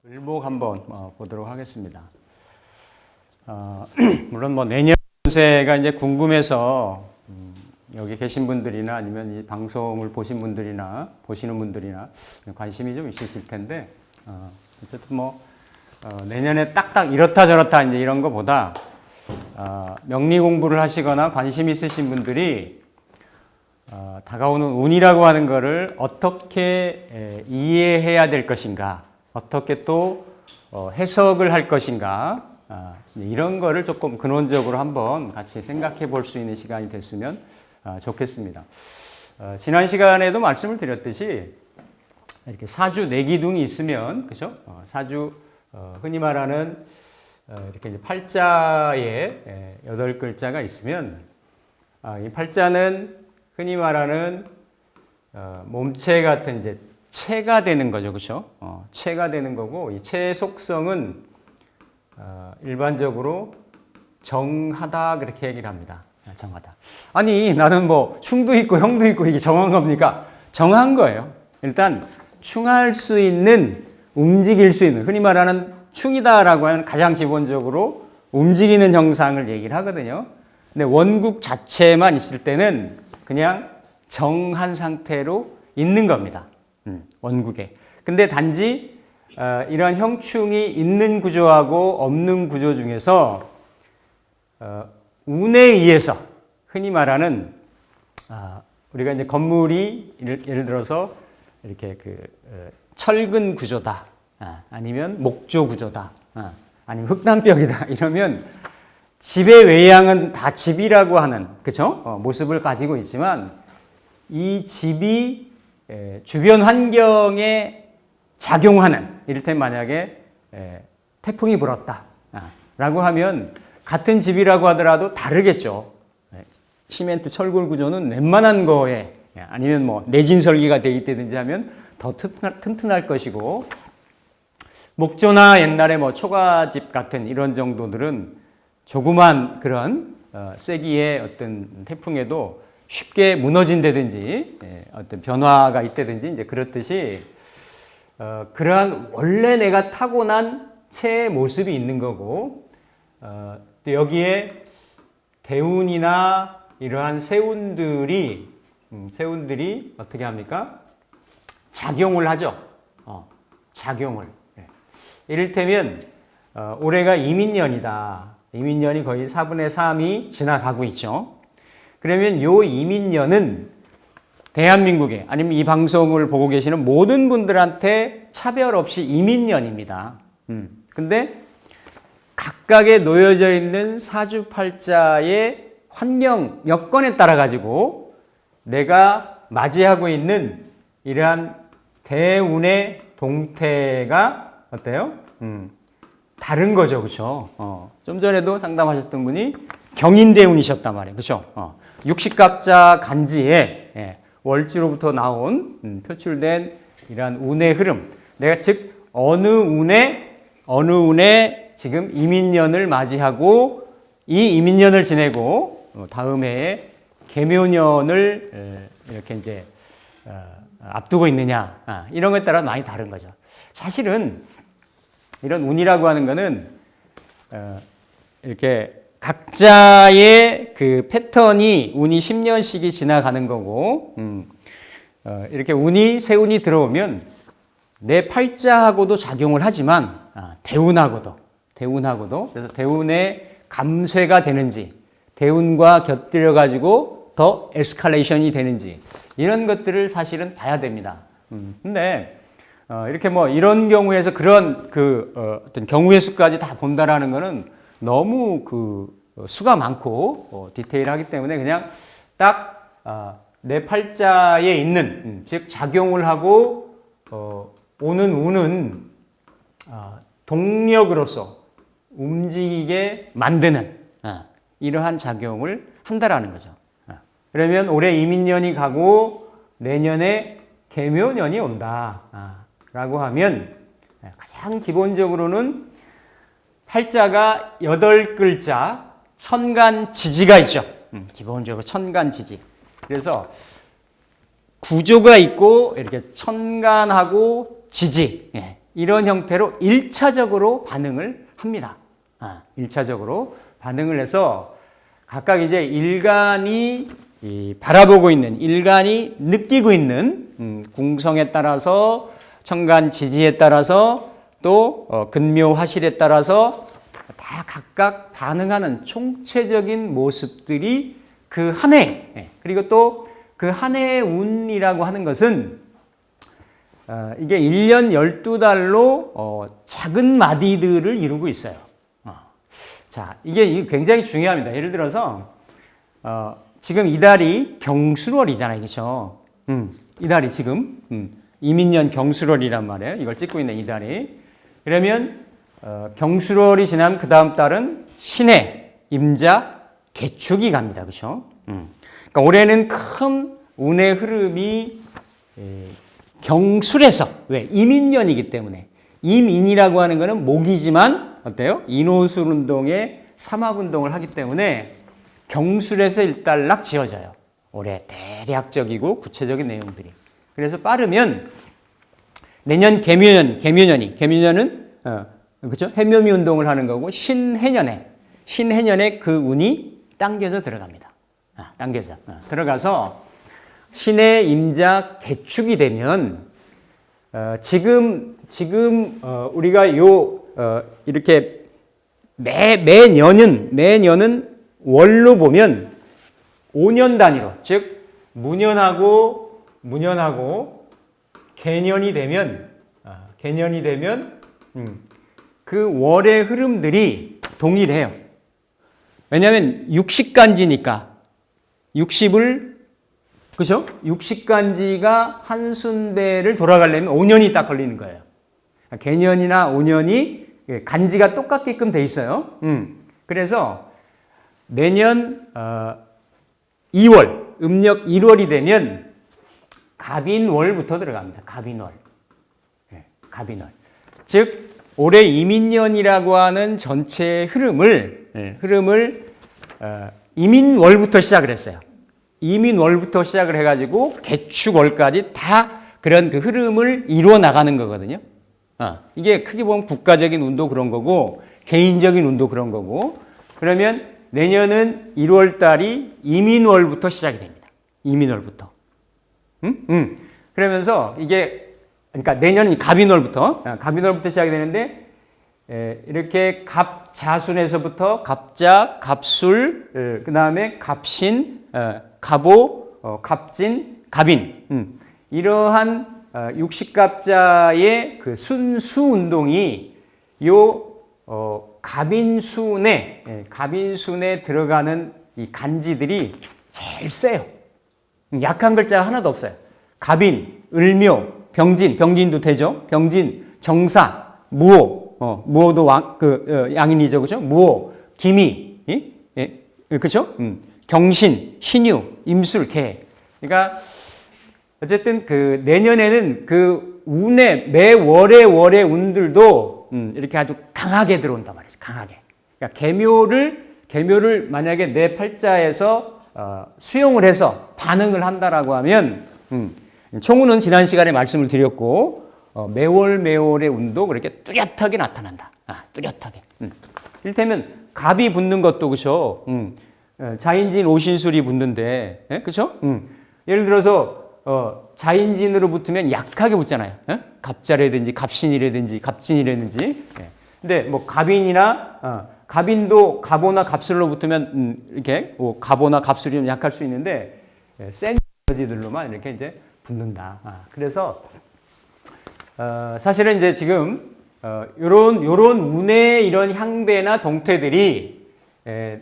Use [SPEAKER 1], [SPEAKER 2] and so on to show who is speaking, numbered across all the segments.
[SPEAKER 1] 을목 한번 보도록 하겠습니다. 물론 뭐 내년 운세가 이제 궁금해서 여기 계신 분들이나 아니면 이 방송을 보신 분들이나 보시는 분들이나 관심이 좀 있으실 텐데 어쨌든 뭐 내년에 딱딱 이렇다 저렇다 이제 이런 거보다 명리 공부를 하시거나 관심 있으신 분들이 다가오는 운이라고 하는 거를 어떻게 이해해야 될 것인가, 어떻게 또 해석을 할 것인가, 이런 거를 조금 근원적으로 한번 같이 생각해 볼 수 있는 시간이 됐으면 좋겠습니다. 지난 시간에도 말씀을 드렸듯이 이렇게 사주 내기둥이 있으면, 그죠? 사주 흔히 말하는 이렇게 이제 팔자에 8글자가 있으면 이 팔자는 흔히 말하는 몸체 같은 이제 체가 되는 거죠, 그렇죠? 체가 되는 거고, 이 체의 속성은 일반적으로 정하다 그렇게 얘기를 합니다. 정하다. 아니 나는 뭐 충도 있고 형도 있고 이게 정한 겁니까? 정한 거예요. 일단 충할 수 있는, 움직일 수 있는, 흔히 말하는 충이다라고 하는 가장 기본적으로 움직이는 형상을 얘기를 하거든요. 근데 원국 자체만 있을 때는 그냥 정한 상태로 있는 겁니다. 원국에. 근데 단지 이러한 형충이 있는 구조하고 없는 구조 중에서 운에 의해서 흔히 말하는 우리가 이제 건물이 예를 들어서 이렇게 철근 구조다, 아니면 목조 구조다, 아니면 흙담벽이다 이러면 집의 외양은 다 집이라고 하는, 그렇죠? 모습을 가지고 있지만 이 집이 주변 환경에 작용하는, 이를테면 만약에 태풍이 불었다 라고 하면 같은 집이라고 하더라도 다르겠죠. 시멘트 철골 구조는 웬만한 거에, 아니면 뭐 내진 설계가 돼 있다든지 하면 더 튼튼할 것이고, 목조나 옛날에 뭐 초가집 같은 이런 정도들은 조그만 그런 세기의 어떤 태풍에도 쉽게 무너진다든지 어떤 변화가 있다든지 이제 그렇듯이 그러한 원래 내가 타고난 체의 모습이 있는 거고, 또 여기에 대운이나 이러한 세운들이 어떻게 합니까? 작용을 하죠. 작용을. 이를테면 올해가 이민년이다. 이민년이 거의 4분의 3이 지나가고 있죠. 그러면 요 이민년은 대한민국에, 아니면 이 방송을 보고 계시는 모든 분들한테 차별 없이 이민년입니다. 근데 각각에 놓여져 있는 사주팔자의 환경, 여건에 따라 가지고 내가 맞이하고 있는 이러한 대운의 동태가 어때요? 다른 거죠, 그렇죠? 좀 전에도 상담하셨던 분이 경인대운이셨단 말이에요, 그렇죠? 육식갑자 간지에 월지로부터 나온 표출된 이러한 운의 흐름, 내가 즉 어느 운에 지금 이민년을 맞이하고 이 이민년을 지내고 다음 해에 계묘년을 이렇게 이제 앞두고 있느냐, 이런 것에 따라 많이 다른 거죠. 사실은 이런 운이라고 하는 거는 이렇게 각자의 그 패턴이 운이 10년씩이 지나가는 거고, 이렇게 세운이 들어오면 내 팔자하고도 작용을 하지만 대운하고도 그래서 대운의 감쇄가 되는지, 대운과 곁들여 가지고 더 에스컬레이션이 되는지, 이런 것들을 사실은 봐야 됩니다. 근데 이렇게 뭐 이런 경우에서 그런 어떤 경우의 수까지 다 본다라는 거는 너무 수가 많고 디테일하기 때문에 그냥 딱 내 팔자에 있는, 즉 작용을 하고 오는 운은 동력으로서 움직이게 만드는 이러한 작용을 한다라는 거죠. 그러면 올해 이민년이 가고 내년에 계묘년이 온다 라고 하면 가장 기본적으로는 팔자가 8글자, 천간지지가 있죠. 기본적으로 천간지지. 그래서 구조가 있고 이렇게 천간하고 지지, 예, 이런 형태로 1차적으로 반응을 합니다. 1차적으로 반응을 해서 각각 이제 일간이 바라보고 있는, 일간이 느끼고 있는 궁성에 따라서, 천간 지지에 따라서, 또 근묘 화실에 따라서 다 각각 반응하는 총체적인 모습들이 그 한 해, 그리고 또 그 한 해의 운이라고 하는 것은 이게 1년 12달로 작은 마디들을 이루고 있어요. 자, 이게 굉장히 중요합니다. 예를 들어서 지금 이달이 경술월이잖아요. 그렇죠? 이달이 지금 이민년 경술월이란 말이에요. 이걸 찍고 있는 이달이. 그러면 경술월이 지나면 그 다음 달은 신해, 임자, 개축이 갑니다. 그렇죠? 그러니까 올해는 큰 운의 흐름이 경술에서, 왜? 이민년이기 때문에. 임인이라고 하는 것은 목이지만 어때요? 인호술 운동에 삼합운동을 하기 때문에 경술에서 일단락 지어져요. 올해 대략적이고 구체적인 내용들이. 그래서 빠르면 내년 개묘년은 그렇죠? 해묘미 운동을 하는 거고 신해년에 그 운이 당겨져 들어갑니다. 당겨져 들어가서 신해 임자 개축이 되면 지금 우리가 이렇게 매년은 월로 보면 5년 단위로, 즉 무년하고 개년이 되면 그 월의 흐름들이 동일해요. 왜냐하면 60간지니까 60을, 그죠? 60간지가 한순배를 돌아가려면 5년이 딱 걸리는 거예요. 개년이나 5년이 간지가 똑같게끔 돼 있어요. 그래서 내년 2월, 음력 1월이 되면 갑인월부터 들어갑니다. 갑인월. 즉 올해 이민년이라고 하는 전체 흐름을 이민월부터 시작을 했어요. 이민월부터 시작을 해가지고 개축월까지 다 그런 그 흐름을 이루어 나가는 거거든요. 이게 크게 보면 국가적인 운도 그런 거고 개인적인 운도 그런 거고, 그러면 내년은 1월 달이 이민월부터 시작이 됩니다. 이민월부터. 그러면서 이게, 그러니까 내년은 갑인월부터 시작이 되는데, 이렇게 갑자순에서부터 갑자, 갑술, 그 다음에 갑신, 갑오, 갑진, 갑인. 이러한 60갑자의 그 순수 운동이 갑인순에 들어가는 이 간지들이 제일 세요. 약한 글자가 하나도 없어요. 갑인, 을묘, 병진도 되죠. 병진, 정사, 무호, 무호도 양인이죠, 그죠? 무호, 기미, 그죠? 경신, 신유, 임술, 개. 그러니까 어쨌든 그 내년에는 그 매 월의 운들도 이렇게 아주 강하게 들어온단 말이죠. 강하게. 그러니까 개묘를 만약에 내 팔자에서 수용을 해서 반응을 한다라고 하면, 총운은 지난 시간에 말씀을 드렸고, 매월의 운도 그렇게 뚜렷하게 나타난다. 뚜렷하게. 이를테면 갑이 붙는 것도 그죠. 자인진 오신술이 붙는데, 그죠? 예를 들어서 자인진으로 붙으면 약하게 붙잖아요. 갑자라든지 갑신이라든지 갑진이라든지. 근데 뭐 갑인도 갑오나 갑술로 붙으면 이렇게 갑오나 갑술이면 약할 수 있는데, 센 에너지들로만 이렇게 이제 붙는다. 그래서 사실은 이제 지금 요런 운의 이런 향배나 동태들이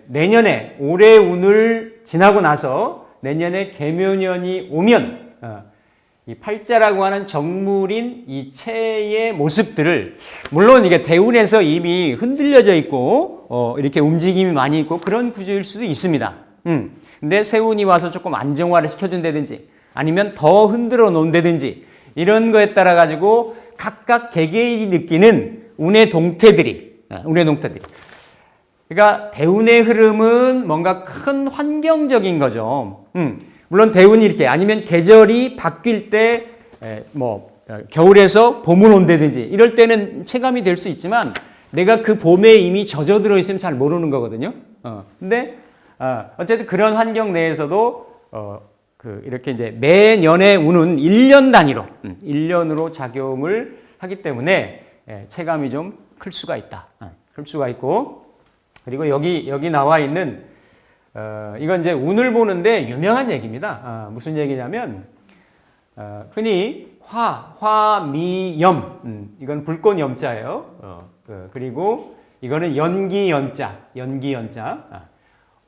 [SPEAKER 1] 내년에 올해 운을 지나고 나서 내년에 개묘년이 오면 이 팔자라고 하는 정물인 이 체의 모습들을, 물론 이게 대운에서 이미 흔들려져 있고 이렇게 움직임이 많이 있고 그런 구조일 수도 있습니다. 근데 세운이 와서 조금 안정화를 시켜준다든지 아니면 더 흔들어 놓는다든지 이런 거에 따라 가지고 각각 개개인이 느끼는 운의 동태들이 그러니까 대운의 흐름은 뭔가 큰 환경적인 거죠. 물론 대운이 이렇게 아니면 계절이 바뀔 때 겨울에서 봄을 온다든지 이럴 때는 체감이 될 수 있지만 내가 그 봄에 이미 젖어들어 있으면 잘 모르는 거거든요. 근데 어쨌든 그런 환경 내에서도 이렇게 이제 매년의 운은 1년 단위로 1년으로 작용을 하기 때문에 체감이 좀 클 수가 있다. 클 수가 있고 그리고 여기 나와 있는 이건 이제 운을 보는데 유명한 얘기입니다. 무슨 얘기냐면 흔히 화미염 이건 불꽃 염자예요. 그리고 이거는 연기연자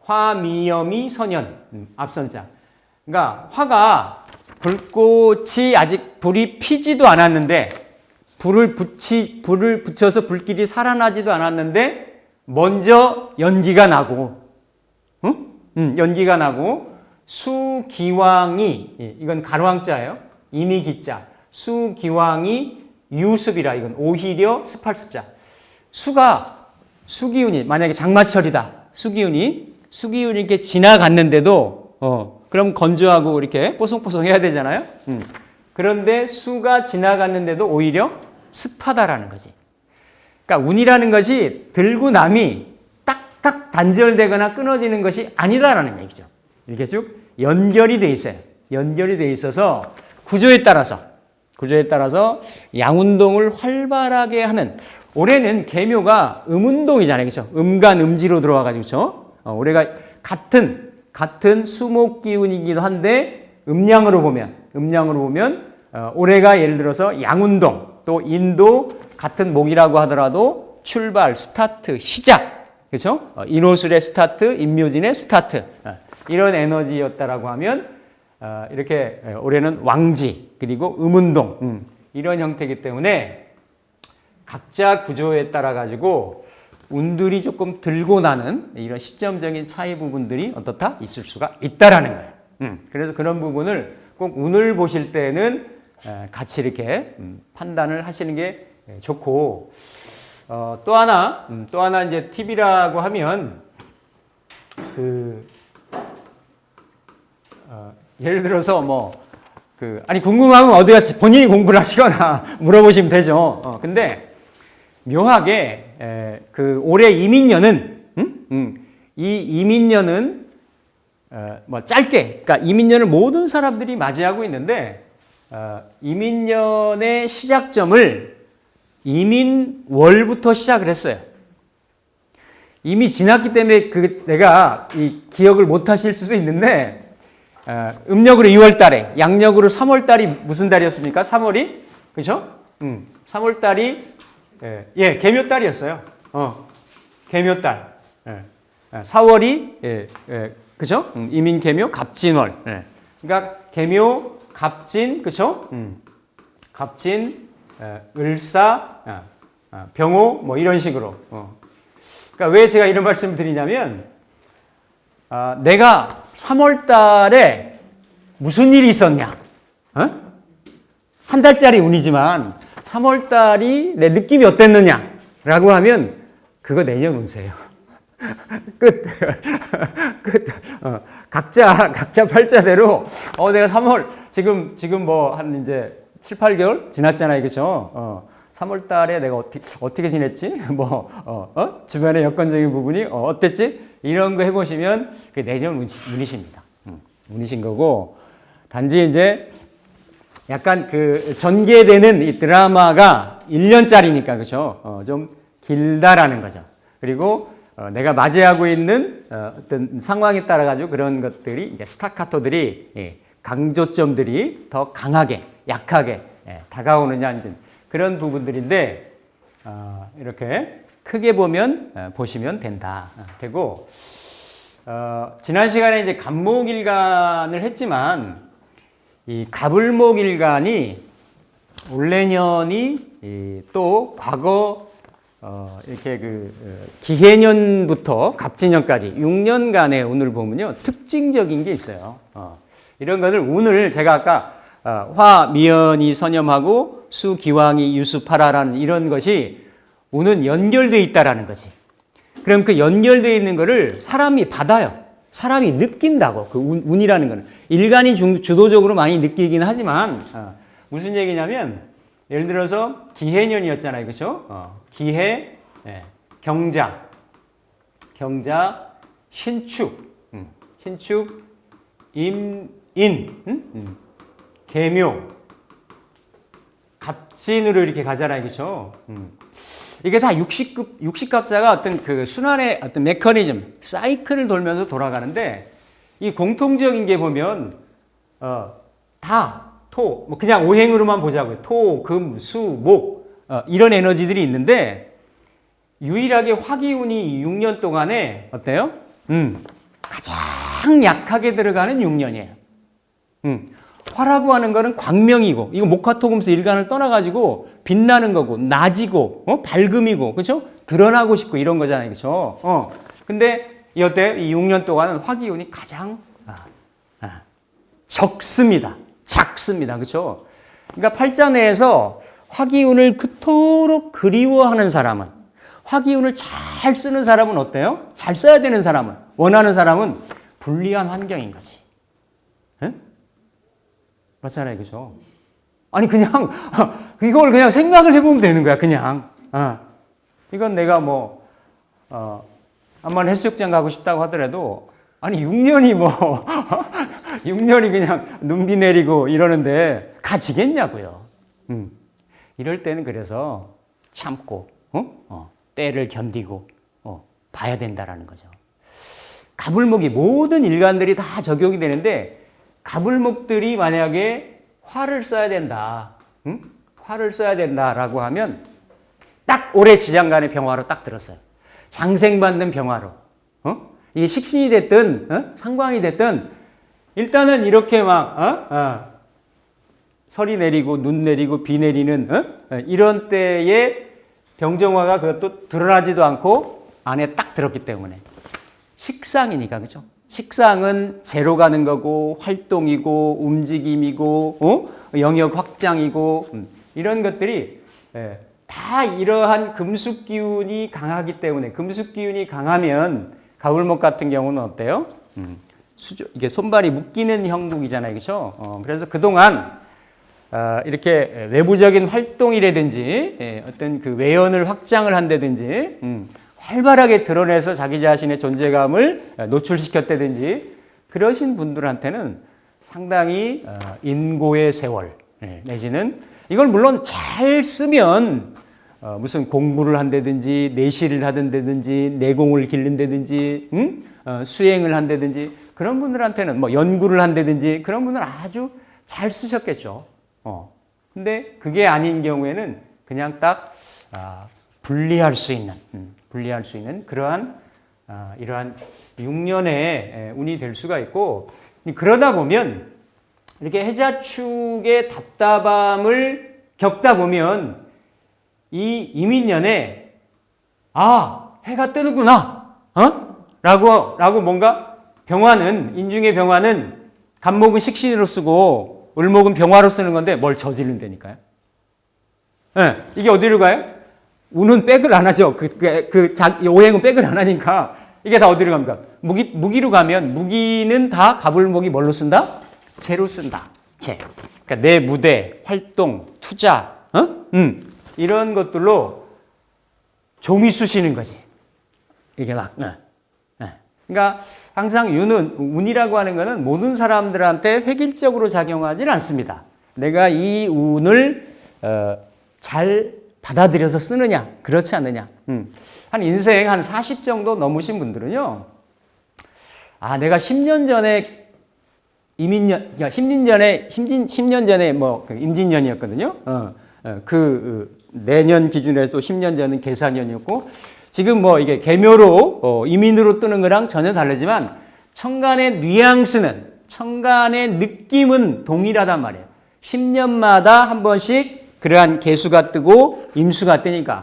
[SPEAKER 1] 화미염이 선연 앞선자. 그러니까 화가 불꽃이 아직 불이 피지도 않았는데 불을 붙여서 불길이 살아나지도 않았는데 먼저 연기가 나고 연기가 나고 수기왕이 이건 가로왕자예요. 이미기자 수기왕이 유습이라 이건 오히려 습할습자. 수기운이 만약에 장마철이다. 수기운이 이렇게 지나갔는데도 그럼 건조하고 이렇게 뽀송뽀송해야 되잖아요. 그런데 수가 지나갔는데도 오히려 습하다라는 거지. 그러니까 운이라는 것이 들고 남이 딱딱 단절되거나 끊어지는 것이 아니다라는 얘기죠. 이렇게 쭉 연결이 돼 있어요. 연결이 돼 있어서 구조에 따라서 양운동을 활발하게 하는 올해는 계묘가 음운동이잖아요. 그렇죠? 음간 음지로 들어와가지고 그렇죠? 올해가 같은 수목 기운이기도 한데 음양으로 보면 올해가 예를 들어서 양운동 또 인도 같은 목이라고 하더라도 출발, 스타트, 시작 그렇죠? 인호술의 스타트, 임묘진의 스타트 이런 에너지였다라고 하면 이렇게 올해는 왕지 그리고 음운동 이런 형태이기 때문에 각자 구조에 따라 가지고 운들이 조금 들고 나는 이런 시점적인 차이 부분들이 어떻다? 있을 수가 있다라는 거예요. 그래서 그런 부분을 꼭 운을 보실 때는 같이 이렇게 판단을 하시는 게 좋고 또 하나 이제 팁이라고 하면 예를 들어서 궁금하면 어디 가서 본인이 공부를 하시거나 물어보시면 되죠. 근데 묘하게 올해 이민년은 이 이민년은 짧게 그러니까 이민년을 모든 사람들이 맞이하고 있는데 이민년의 시작점을 이민월부터 시작을 했어요. 이미 지났기 때문에 내가 이 기억을 못 하실 수도 있는데 음력으로 2월 달에 양력으로 3월 달이 무슨 달이었습니까? 3월이 그렇죠? 3월 달이 계묘 달이었어요. 계묘 달. 4월이 그죠? 이민 계묘 갑진월. 그러니까 계묘 갑진 그죠? 갑진 을사 병호 뭐 이런 식으로. 그러니까 왜 제가 이런 말씀을 드리냐면 내가 3월 달에 무슨 일이 있었냐? 한 달짜리 운이지만 3월 달이 내 느낌이 어땠느냐라고 하면 그거 내년 운세예요. 끝. 각자 팔자대로 내가 3월 지금 뭐 한 이제 7, 8개월 지났잖아요. 그렇죠? 3월 달에 내가 어떻게 지냈지? 주변의 여건적인 부분이 어땠지? 이런 거 해보시면 그게 내년 운이십니다. 운이신 거고 단지 이제 약간 전개되는 이 드라마가 1년짜리니까 그렇죠? 좀 길다라는 거죠. 그리고 내가 맞이하고 있는 어떤 상황에 따라 가지고 그런 것들이 이제 스타카토들이 강조점들이 더 강하게 약하게 다가오느냐 이제 그런 부분들인데 이렇게 크게 보시면 되고 지난 시간에 이제 갑목일간을 했지만 이 갑을목일간이 올 내년이 또 과거 이렇게 기해년부터 갑진년까지 6년간의 운을 보면요 특징적인 게 있어요. 이런 것을 운을 제가 아까 화, 미연이 선염하고 수, 기왕이 유습하라라는 이런 것이 운은 연결되어 있다라는 거지. 그럼 그 연결되어 있는 거를 사람이 받아요. 사람이 느낀다고. 그 운이라는 거는. 인간이 주도적으로 많이 느끼긴 하지만, 무슨 얘기냐면, 예를 들어서 기해년이었잖아요. 그죠? 기해, 예, 경자, 신축, 신축, 계묘, 갑진으로 이렇게 가잖아요. 그죠? 이게 다 육식갑자가 어떤 그 순환의 어떤 메커니즘, 사이클을 돌면서 돌아가는데, 이 공통적인 게 보면, 뭐 그냥 오행으로만 보자고요. 토, 금, 수, 목, 이런 에너지들이 있는데, 유일하게 화기운이 6년 동안에, 어때요? 가장 약하게 들어가는 6년이에요. 화라고 하는 거는 광명이고, 이거 목화토금수 일간을 떠나가지고 빛나는 거고, 낮이고, 밝음이고, 그렇죠? 드러나고 싶고 이런 거잖아요, 그렇죠? 근데 이 어때요? 이 6년 동안은 화기운이 가장 적습니다, 작습니다, 그렇죠? 그러니까 팔자 내에서 화기운을 그토록 그리워하는 사람은, 화기운을 잘 쓰는 사람은 어때요? 잘 써야 되는 사람은, 원하는 사람은 불리한 환경인 거지. 맞잖아요, 그죠? 아니, 그냥, 이걸 그냥 생각을 해보면 되는 거야, 그냥. 이건 내가 뭐, 한번 해수욕장 가고 싶다고 하더라도, 아니, 6년이 뭐, 6년이 그냥 눈비 내리고 이러는데, 가지겠냐고요. 이럴 때는 그래서 참고, 때를 견디고, 봐야 된다라는 거죠. 가불목이 모든 일간들이 다 적용이 되는데, 가불목들이 만약에 화를 써야 된다, 화를 써야 된다라고 하면 딱 올해 지장간의 병화로 딱 들었어요. 장생받는 병화로. 이게 식신이 됐든 상광이 됐든 일단은 이렇게 막 설이 내리고 눈 내리고 비 내리는 이런 때에 병정화가 그것도 드러나지도 않고 안에 딱 들었기 때문에 식상이니까, 그죠? 식상은 재로 가는 거고 활동이고 움직임이고 영역 확장이고 이런 것들이 다 이러한 금숙 기운이 강하기 때문에, 금숙 기운이 강하면 가불목 같은 경우는 어때요? 이게 손발이 묶이는 형국이잖아요, 그렇죠? 그래서 그동안 이렇게 외부적인 활동이라든지 어떤 그 외연을 확장을 한다든지 활발하게 드러내서 자기 자신의 존재감을 노출시켰다든지 그러신 분들한테는 상당히 인고의 세월 내지는 이걸 물론 잘 쓰면 무슨 공부를 한다든지 내시를 하든다든지 내공을 기른다든지 수행을 한다든지 그런 분들한테는 뭐 연구를 한다든지 그런 분들은 아주 잘 쓰셨겠죠. 근데 그게 아닌 경우에는 그냥 딱 분리할 수 있는 그러한 이러한 6년의 운이 될 수가 있고, 그러다 보면 이렇게 해자축의 답답함을 겪다 보면 이 이민년에 해가 뜨는구나 라고 뭔가 병화는, 인중의 병화는 간목은 식신으로 쓰고 을목은 병화로 쓰는 건데 뭘 저지른다니까요. 이게 어디로 가요? 운은 백을 안 하죠. 오행은 백을 안 하니까 이게 다 어디로 갑니까? 무기로 가면 무기는 다 가불목이 뭘로 쓴다? 재로 쓴다. 재. 그러니까 내 무대, 활동, 투자, 이런 것들로 좀이 쑤시는 거지. 이게 막. 그러니까 항상 운이라고 하는 거는 모든 사람들한테 획일적으로 작용하지는 않습니다. 내가 이 운을 잘 받아들여서 쓰느냐, 그렇지 않느냐. 한 인생 한 40 정도 넘으신 분들은요, 내가 10년 전에 그러니까 10년 전에 뭐 임진년이었거든요. 내년 기준으로 또 10년 전은 계사년이었고, 지금 뭐 이게 계묘로 이민으로 뜨는 거랑 전혀 다르지만 천간의 뉘앙스는, 천간의 느낌은 동일하단 말이에요. 10년마다 한 번씩 그러한 계수가 뜨고 임수가 뜨니까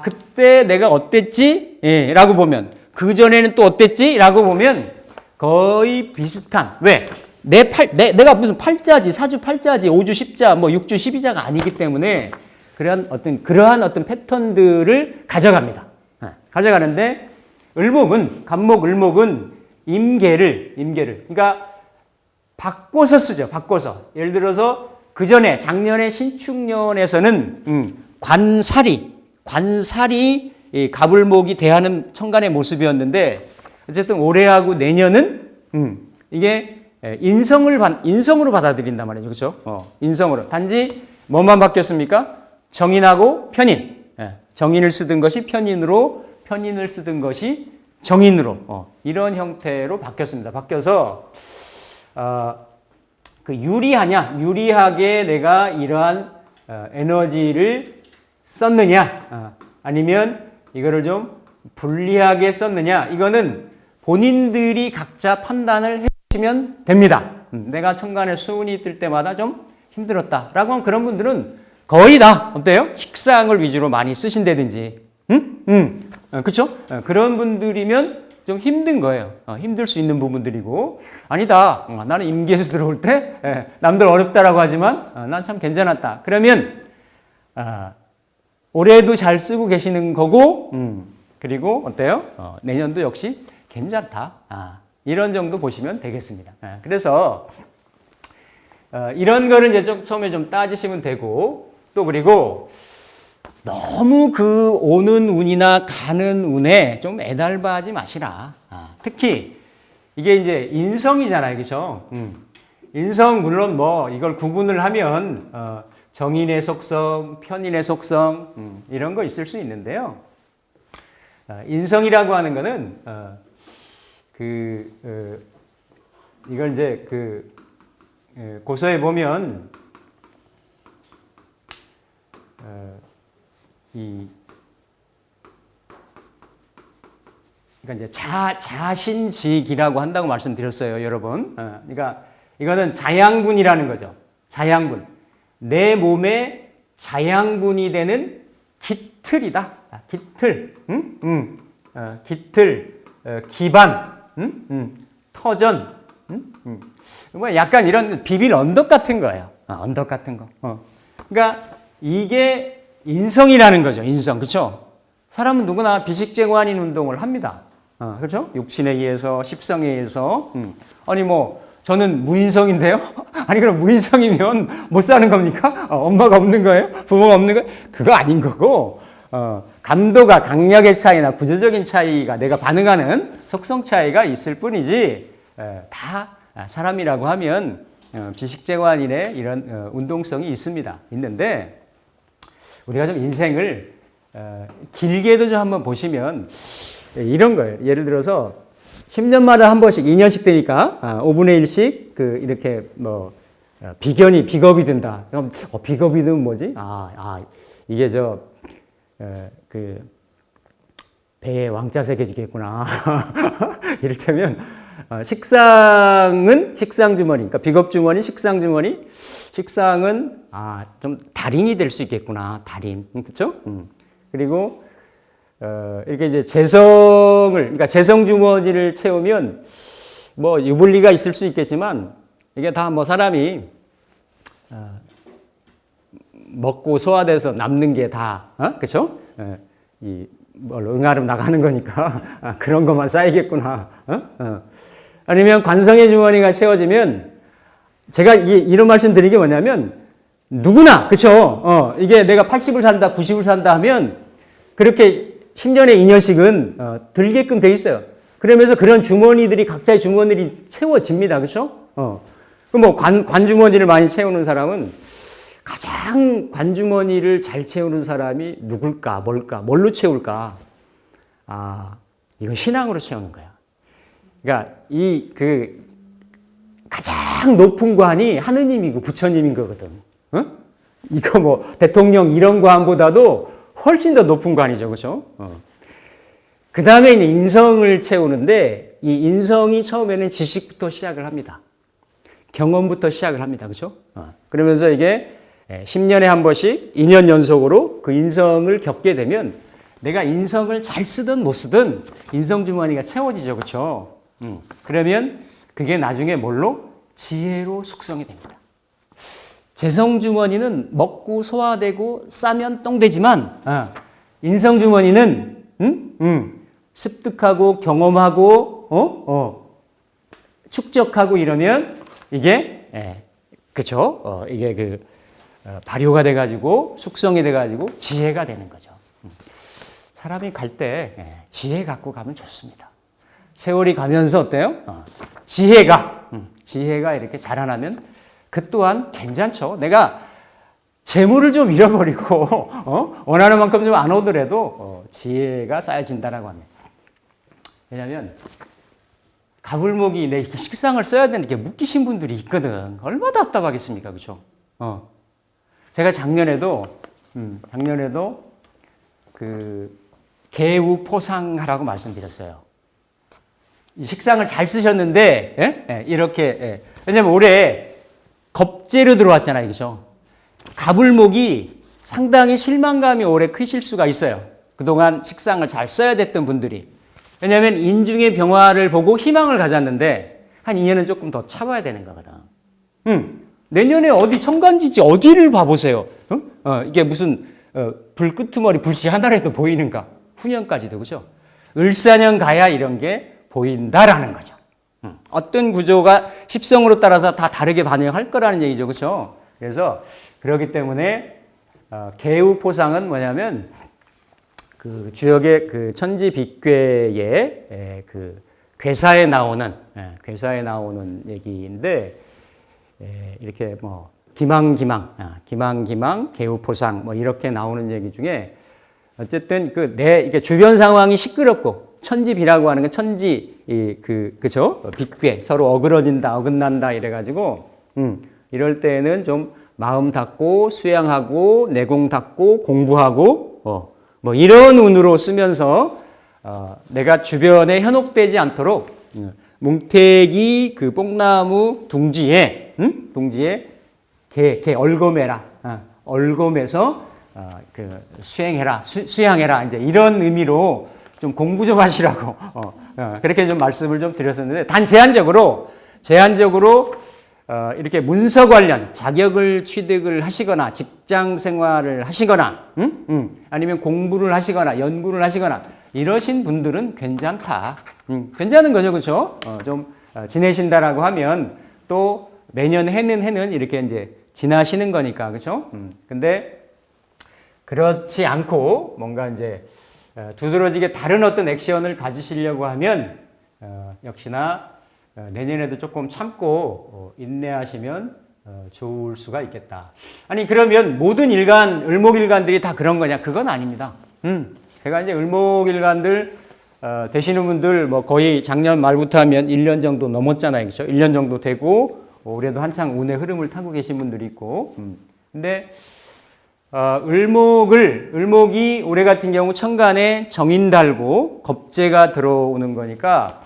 [SPEAKER 1] 그때 내가 어땠지? 라고 보면 그전에는 또 어땠지? 라고 보면 거의 비슷한, 왜? 내가 무슨 팔자지, 사주 팔자지, 오주 십자, 뭐 육주 십이자가 아니기 때문에 그러한 어떤 패턴들을 가져갑니다. 가져가는데 간목, 을목은 임계를, 그러니까 바꿔서 쓰죠. 바꿔서. 예를 들어서 그 전에 작년에 신축년에서는 관살이 이 갑을목이 대하는 천간의 모습이었는데 어쨌든 올해하고 내년은 이게 인성으로 받아들인단 말이죠. 그렇죠? 인성으로. 단지 뭐만 바뀌었습니까? 정인하고 편인. 정인을 쓰던 것이 편인으로, 편인을 쓰던 것이 정인으로. 이런 형태로 바뀌었습니다. 바뀌어서 그 유리하게 내가 이러한 에너지를 썼느냐, 아니면 이거를 좀 불리하게 썼느냐, 이거는 본인들이 각자 판단을 해주시면 됩니다. 내가 천간에 수운이 뜰 때마다 좀 힘들었다라고 하면 그런 분들은 거의 다 어때요? 식상을 위주로 많이 쓰신다든지, 그렇죠? 그런 분들이면 좀 힘든 거예요. 힘들 수 있는 부분들이고, 아니다, 나는 임계에서 들어올 때 남들 어렵다라고 하지만 난 참 괜찮았다. 그러면 올해도 잘 쓰고 계시는 거고, 그리고 어때요? 내년도 역시 괜찮다. 이런 정도 보시면 되겠습니다. 그래서 이런 거를 이제 좀 처음에 좀 따지시면 되고, 또 그리고 너무 그 오는 운이나 가는 운에 좀 애달바하지 마시라. 특히 이게 이제 인성이잖아요, 그렇죠? 인성 물론 뭐 이걸 구분을 하면 정인의 속성, 편인의 속성 이런 거 있을 수 있는데요. 인성이라고 하는 거는 이걸 이제 고서에 보면 그러니까 이제 자신직이라고 한다고 말씀드렸어요, 여러분. 그러니까 이거는 자양분이라는 거죠. 자양분. 내 몸에 자양분이 되는 기틀이다. 기틀, 기틀, 기반, 터전, 뭐 약간 이런 비빌 언덕 같은 거예요. 언덕 같은 거. 그러니까 이게 인성이라는 거죠. 인성, 그렇죠? 사람은 누구나 비식재관인 운동을 합니다. 그렇죠? 육신에 의해서, 십성에 의해서. 아니 뭐 저는 무인성인데요? 아니 그럼 무인성이면 못 사는 겁니까? 엄마가 없는 거예요? 부모가 없는 거예요? 그거 아닌 거고, 감도가 강약의 차이나 구조적인 차이가 내가 반응하는 속성 차이가 있을 뿐이지, 다 사람이라고 하면 비식재관인의 이런 운동성이 있는데, 우리가 좀 인생을 길게도 좀 한번 보시면 이런 거예요. 예를 들어서 10년마다 한 번씩, 2년씩 되니까 5분의 1씩 이렇게 뭐 비겁이 든다. 그럼 비겁이 든 뭐지? 이게 배에 왕자 새겨지겠구나. 이를테면 식상은 식상주머니, 그러니까 비겁주머니, 식상주머니. 식상은 좀 달인이 될 수 있겠구나. 달인, 그렇죠? 그리고 이렇게 이제 그러니까 재성주머니를 채우면 뭐 유불리가 있을 수 있겠지만, 이게 다 뭐 사람이 먹고 소화돼서 남는 게 다, 그렇죠? 응아름 나가는 거니까 그런 것만 쌓이겠구나. 아니면 관성의 주머니가 채워지면, 제가 이런 말씀 드린 게 뭐냐면, 누구나, 그쵸? 이게 내가 80을 산다, 90을 산다 하면, 그렇게 10년에 2년씩은 들게끔 돼 있어요. 그러면서 그런 주머니들이, 각자의 주머니들이 채워집니다. 그쵸? 뭐, 관주머니를 많이 채우는 사람은, 가장 관주머니를 잘 채우는 사람이 누굴까, 뭘로 채울까? 이건 신앙으로 채우는 거야. 그러니까 가장 높은 관이 하느님이고 부처님인 거거든. 이거 뭐 대통령 이런 관보다도 훨씬 더 높은 관이죠, 그렇죠? 그 다음에 이제 인성을 채우는데, 이 인성이 처음에는 지식부터 시작을 합니다. 경험부터 시작을 합니다, 그렇죠? 그러면서 이게 10년에 한 번씩 2년 연속으로 그 인성을 겪게 되면, 내가 인성을 잘 쓰든 못 쓰든 인성 주머니가 채워지죠, 그렇죠? 그러면 그게 나중에 뭘로? 지혜로 숙성이 됩니다. 재성 주머니는 먹고 소화되고 싸면 똥 되지만, 인성 주머니는 습득하고 경험하고 축적하고 이러면 이게 그쵸? 이게 발효가 돼가지고 숙성이 돼가지고 지혜가 되는 거죠. 사람이 갈 때 지혜 갖고 가면 좋습니다. 세월이 가면서 어때요? 지혜가 이렇게 자라나면 그 또한 괜찮죠. 내가 재물을 좀 잃어버리고 원하는 만큼 좀 안 오더라도 지혜가 쌓여진다라고 합니다. 왜냐하면 가불목이 내 식상을 써야 되는 게 묶이신 분들이 있거든. 얼마나 답답하겠습니까, 그렇죠? 제가 작년에도 그 개우 포상하라고 말씀드렸어요. 이 식상을 잘 쓰셨는데 이렇게 왜냐면 올해 겁재로 들어왔잖아요, 그렇죠? 가불목이 상당히 실망감이 올해 크실 수가 있어요. 그동안 식상을 잘 써야 됐던 분들이. 왜냐하면 인중의 병화를 보고 희망을 가졌는데 한 2년은 조금 더 참아야 되는 거거든. 내년에 어디 천간지지 어디를 봐보세요. 이게 무슨 불끄트머리 불씨 하나라도 보이는가. 후년까지도 그죠. 을사년 가야 이런 게 보인다라는 거죠. 어떤 구조가 십성으로 따라서 다 다르게 반영할 거라는 얘기죠. 그렇죠? 그래서 그렇기 때문에 개우포상은 뭐냐면 그 주역의 그 천지빅괴의 그 괴사에 나오는 얘기인데 이렇게 뭐 기망 개우포상 뭐 이렇게 나오는 얘기 중에 어쨌든 이게 주변 상황이 시끄럽고 천지비라고 하는 건 그죠? 빅괴 서로 어그러진다 어긋난다 이래가지고 이럴 때는 좀 마음 닫고 수양하고 내공 닫고 공부하고 뭐 이런 운으로 쓰면서 내가 주변에 현혹되지 않도록 뭉태기 그 뽕나무 둥지에 개 얼검해라 얼검해서 수양해라 이제 이런 의미로 좀 공부 좀 하시라고 그렇게 좀 말씀을 좀 드렸었는데 단 제한적으로 이렇게 문서 관련 자격을 취득을 하시거나 직장 생활을 하시거나 아니면 공부를 하시거나 연구를 하시거나 이러신 분들은 괜찮다. 괜찮은 거죠. 그렇죠? 좀 지내신다라고 하면 또 매년 해는 이렇게 이제 지나시는 거니까. 그렇죠? 근데 그렇지 않고 뭔가 이제 두드러지게 다른 어떤 액션을 가지시려고 하면 역시나 내년에도 조금 참고 인내하시면 좋을 수가 있겠다. 아니 그러면 모든 을목일간들이 다 그런 거냐? 그건 아닙니다. 제가 이제 을목일간들 되시는 분들 뭐 거의 작년 말부터 하면 1년 정도 넘었잖아요. 그렇죠? 1년 정도 되고 올해도 한창 운의 흐름을 타고 계신 분들이 있고 근데 을목이 올해 같은 경우 천간에 정인 달고 겁재가 들어오는 거니까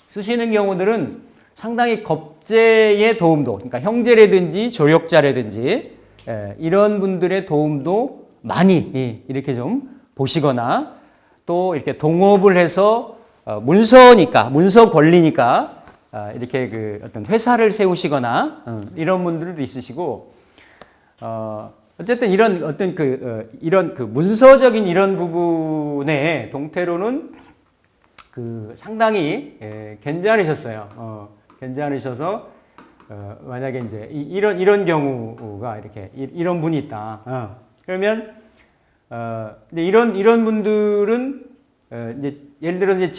[SPEAKER 1] 쓰시는 경우들은 상당히 겁재의 도움도, 그러니까 형제라든지 조력자라든지 이런 분들의 도움도 많이 이렇게 좀 보시거나 또 이렇게 동업을 해서 문서 권리니까 이렇게 그 어떤 회사를 세우시거나 이런 분들도 있으시고 어쨌든 이런 어떤 이런 문서적인 이런 부분에 동태로는 상당히 괜찮으셨어요. 괜찮으셔서 만약에 이제 이런 경우가 이렇게 이런 분이 있다. 그러면 근데 이런 분들은 이제 예를 들어 이제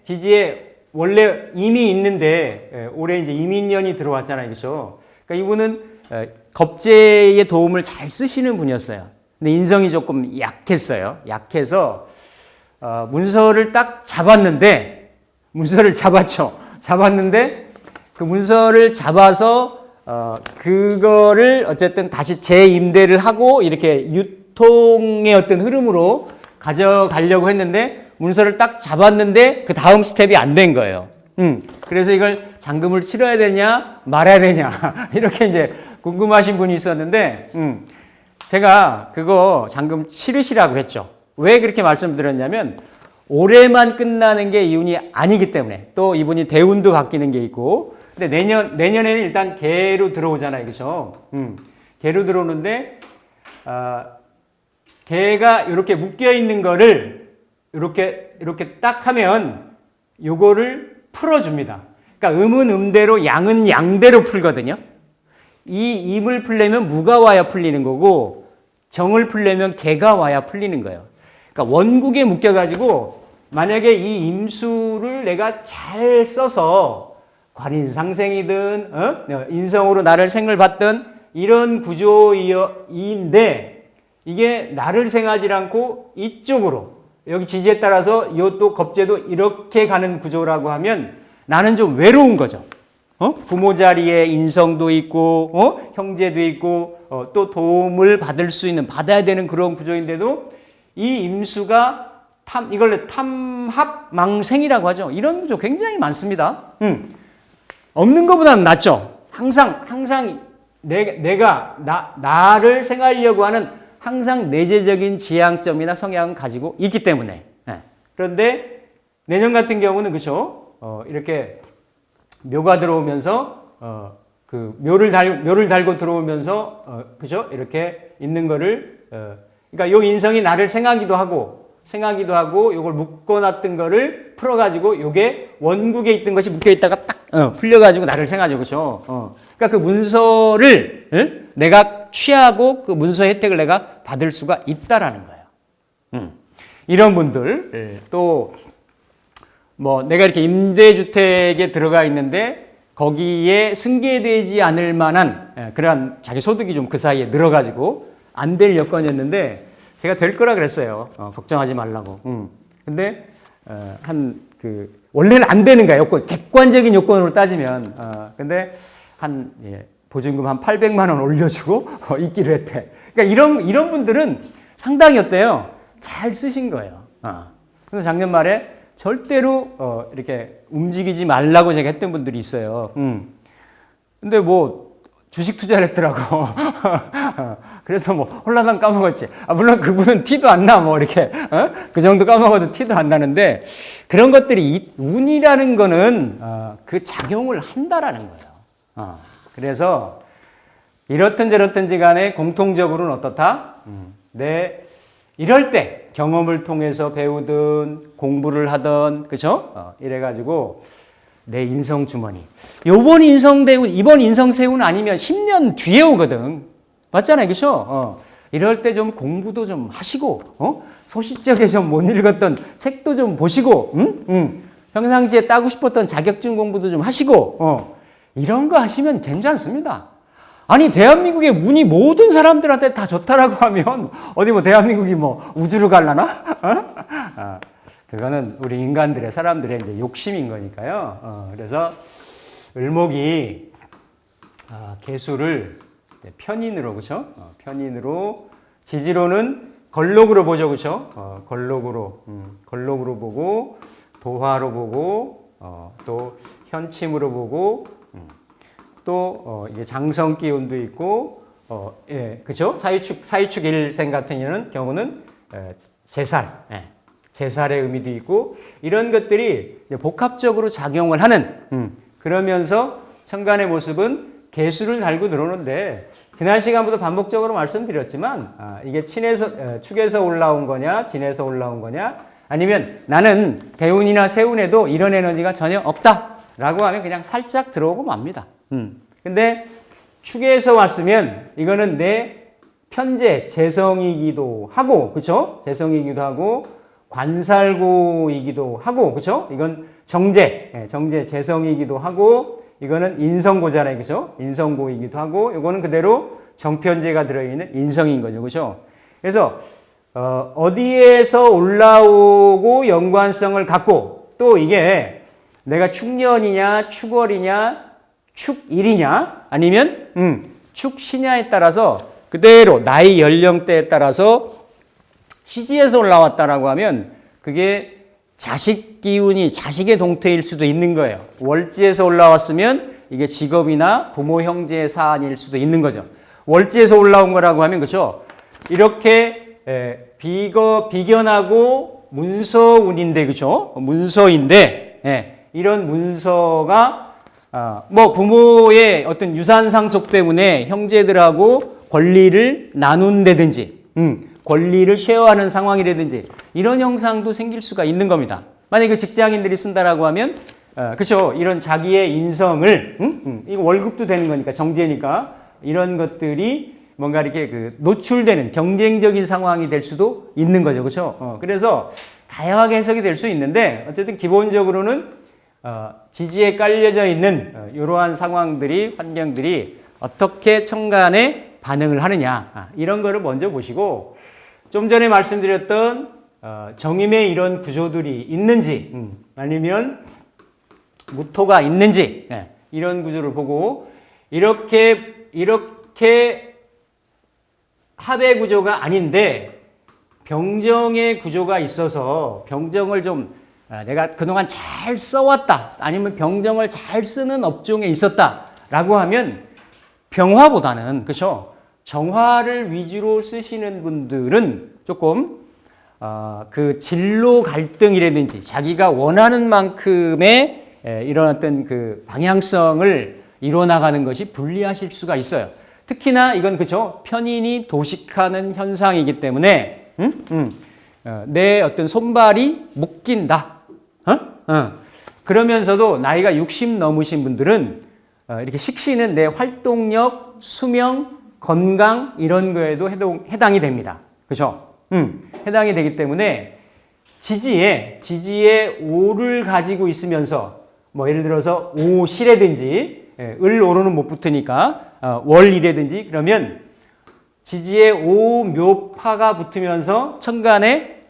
[SPEAKER 1] 지지에 원래 이미 있는데 올해 이제 이민년이 들어왔잖아요, 그렇죠? 그러니까 이분은 겁재의 도움을 잘 쓰시는 분이었어요. 근데 인성이 조금 약했어요. 약해서 문서를 딱 문서를 잡았는데 그 문서를 잡아서 그거를 어쨌든 다시 재임대를 하고 이렇게 유통의 어떤 흐름으로 가져가려고 했는데 문서를 딱 잡았는데 그 다음 스텝이 안 된 거예요. 그래서 이걸 잔금을 치러야 되냐 말아야 되냐 이렇게 이제 궁금하신 분이 있었는데 제가 그거 잔금 치르시라고 했죠. 왜 그렇게 말씀드렸냐면 올해만 끝나는 게 이 운이 아니기 때문에 또 이분이 대운도 바뀌는 게 있고 근데 내년에는 일단 개로 들어오잖아요. 그렇죠? 개로 들어오는데 개가 이렇게 묶여 있는 거를 이렇게 딱 하면 요거를 풀어줍니다. 그러니까 음은 음대로 양은 양대로 풀거든요. 이 임을 풀려면 무가 와야 풀리는 거고 정을 풀려면 개가 와야 풀리는 거예요. 그러니까 원국에 묶여가지고 만약에 이 임수를 내가 잘 써서 관인상생이든 인성으로 나를 생을 받든 이런 구조인데 이게 나를 생하지 않고 이쪽으로 여기 지지에 따라서 요 또 겁재도 이렇게 가는 구조라고 하면 나는 좀 외로운 거죠. 부모 자리에 인성도 있고 형제도 있고 또 도움을 받아야 되는 그런 구조인데도 이 임수가 이걸 탐합망생이라고 하죠. 이런 구조 굉장히 많습니다. 없는 것보다는 낫죠. 항상 내가 나를 생각하려고 하는 항상 내재적인 지향점이나 성향을 가지고 있기 때문에. 그런데 내년 같은 경우는 그렇죠. 이렇게 묘가 들어오면서 그 묘를 달고 들어오면서 그죠? 이렇게 있는 거를 그러니까 요 인성이 나를 생각하기도 하고 요걸 묶어놨던 거를 풀어가지고 요게 원국에 있던 것이 묶여있다가 딱 풀려가지고 나를 생각하죠. 그죠? 그러니까 그 문서를 내가 취하고 그 문서 혜택을 내가 받을 수가 있다라는 거예요. 이런 분들 또 뭐 내가 이렇게 임대주택에 들어가 있는데 거기에 승계되지 않을 만한 그러한 자기 소득이 좀 그 사이에 늘어가지고 안 될 여건이었는데 제가 될 거라 그랬어요. 걱정하지 말라고. 근데 원래는 안 되는 거야. 요건 객관적인 요건으로 따지면. 근데 보증금 한 800만 원 올려주고 있기로 했대. 그러니까 이런 분들은 상당히 어때요? 잘 쓰신 거예요. 그래서 작년 말에 절대로 이렇게 움직이지 말라고 제가 했던 분들이 있어요. 근데 뭐 주식 투자를 했더라고. 그래서 뭐 홀라당 까먹었지. 물론 그분은 티도 안 나. 뭐 이렇게 그 정도 까먹어도 티도 안 나는데 그런 것들이 운이라는 거는 그 작용을 한다라는 거예요. 그래서 이렇든 저렇든지 간에 공통적으로는 어떻다? 이럴 때 경험을 통해서 배우든 공부를 하든 그죠? 이래가지고 내 인성 주머니. 이번 인성 세운 아니면 10년 뒤에 오거든. 맞잖아요, 그죠? 이럴 때 좀 공부도 좀 하시고, 소시적에 좀 못 읽었던 책도 좀 보시고, 평상시에 따고 싶었던 자격증 공부도 좀 하시고, 이런 거 하시면 괜찮습니다. 아니 대한민국의 운이 모든 사람들한테 다 좋다라고 하면 어디 뭐 대한민국이 뭐 우주로 갈라나? 그거는 우리 인간들의 사람들의 이제 욕심인 거니까요. 그래서 을목이 개수를 편인으로 그렇죠? 편인으로 지지로는 걸록으로 보죠, 그렇죠? 걸록으로 보고 도화로 보고 또 현침으로 보고. 또 이게 장성 기운도 있고 그죠? 사유축 일생 같은 경우는 제살의 의미도 있고 이런 것들이 복합적으로 작용을 하는 그러면서 천간의 모습은 개수를 달고 들어오는데 지난 시간부터 반복적으로 말씀드렸지만 이게 축에서 올라온 거냐 진에서 올라온 거냐 아니면 나는 대운이나 세운에도 이런 에너지가 전혀 없다라고 하면 그냥 살짝 들어오고 맙니다. 근데 축에서 왔으면 이거는 내 편재, 재성이기도 하고, 그쵸? 재성이기도 하고, 관살고이기도 하고, 그쵸? 이건 정재, 재성이기도 하고, 이거는 인성고잖아요, 그쵸? 인성고이기도 하고, 이거는 그대로 정편재가 들어있는 인성인 거죠, 그쵸? 그래서, 어디에서 올라오고 연관성을 갖고, 또 이게 내가 축년이냐, 축월이냐, 축일이냐 아니면 축시냐에 따라서 그대로 나이 연령대에 따라서 시지에서 올라왔다라고 하면 그게 자식 기운이 자식의 동태일 수도 있는 거예요. 월지에서 올라왔으면 이게 직업이나 부모 형제의 사안일 수도 있는 거죠. 월지에서 올라온 거라고 하면 그렇죠. 이렇게 비견하고 문서운인데 그렇죠. 문서인데 이런 문서가 뭐 부모의 어떤 유산 상속 때문에 형제들하고 권리를 나눈다든지 권리를 쉐어하는 상황이라든지 이런 형상도 생길 수가 있는 겁니다. 만약에 그 직장인들이 쓴다라고 하면 그렇죠. 이런 자기의 인성을 이거 월급도 되는 거니까 정제니까 이런 것들이 뭔가 이렇게 그 노출되는 경쟁적인 상황이 될 수도 있는 거죠. 그렇죠? 그래서 다양하게 해석이 될 수 있는데 어쨌든 기본적으로는 지지에 깔려져 있는 이러한 상황들이 환경들이 어떻게 천간에 반응을 하느냐 이런 거를 먼저 보시고 좀 전에 말씀드렸던 정임의 이런 구조들이 있는지 아니면 무토가 있는지 이런 구조를 보고 이렇게 합의 구조가 아닌데 병정의 구조가 있어서 병정을 좀 내가 그동안 잘 써왔다 아니면 병정을 잘 쓰는 업종에 있었다라고 하면 병화보다는 그렇죠 정화를 위주로 쓰시는 분들은 조금 그 진로 갈등이라든지 자기가 원하는 만큼의 이런 어떤 그 방향성을 이뤄나가는 것이 불리하실 수가 있어요. 특히나 이건 그죠 편인이 도식하는 현상이기 때문에 내 어떤 손발이 묶인다. 그러면서도 나이가 60 넘으신 분들은 이렇게 식신은 내 활동력, 수명, 건강 이런 거에도 해당이 됩니다. 그죠? 해당이 되기 때문에 지지에 오를 가지고 있으면서 뭐 예를 들어서 오실이라든지 을 오로는 못 붙으니까 월이라든지 그러면 지지에 오묘파가 붙으면서 천간에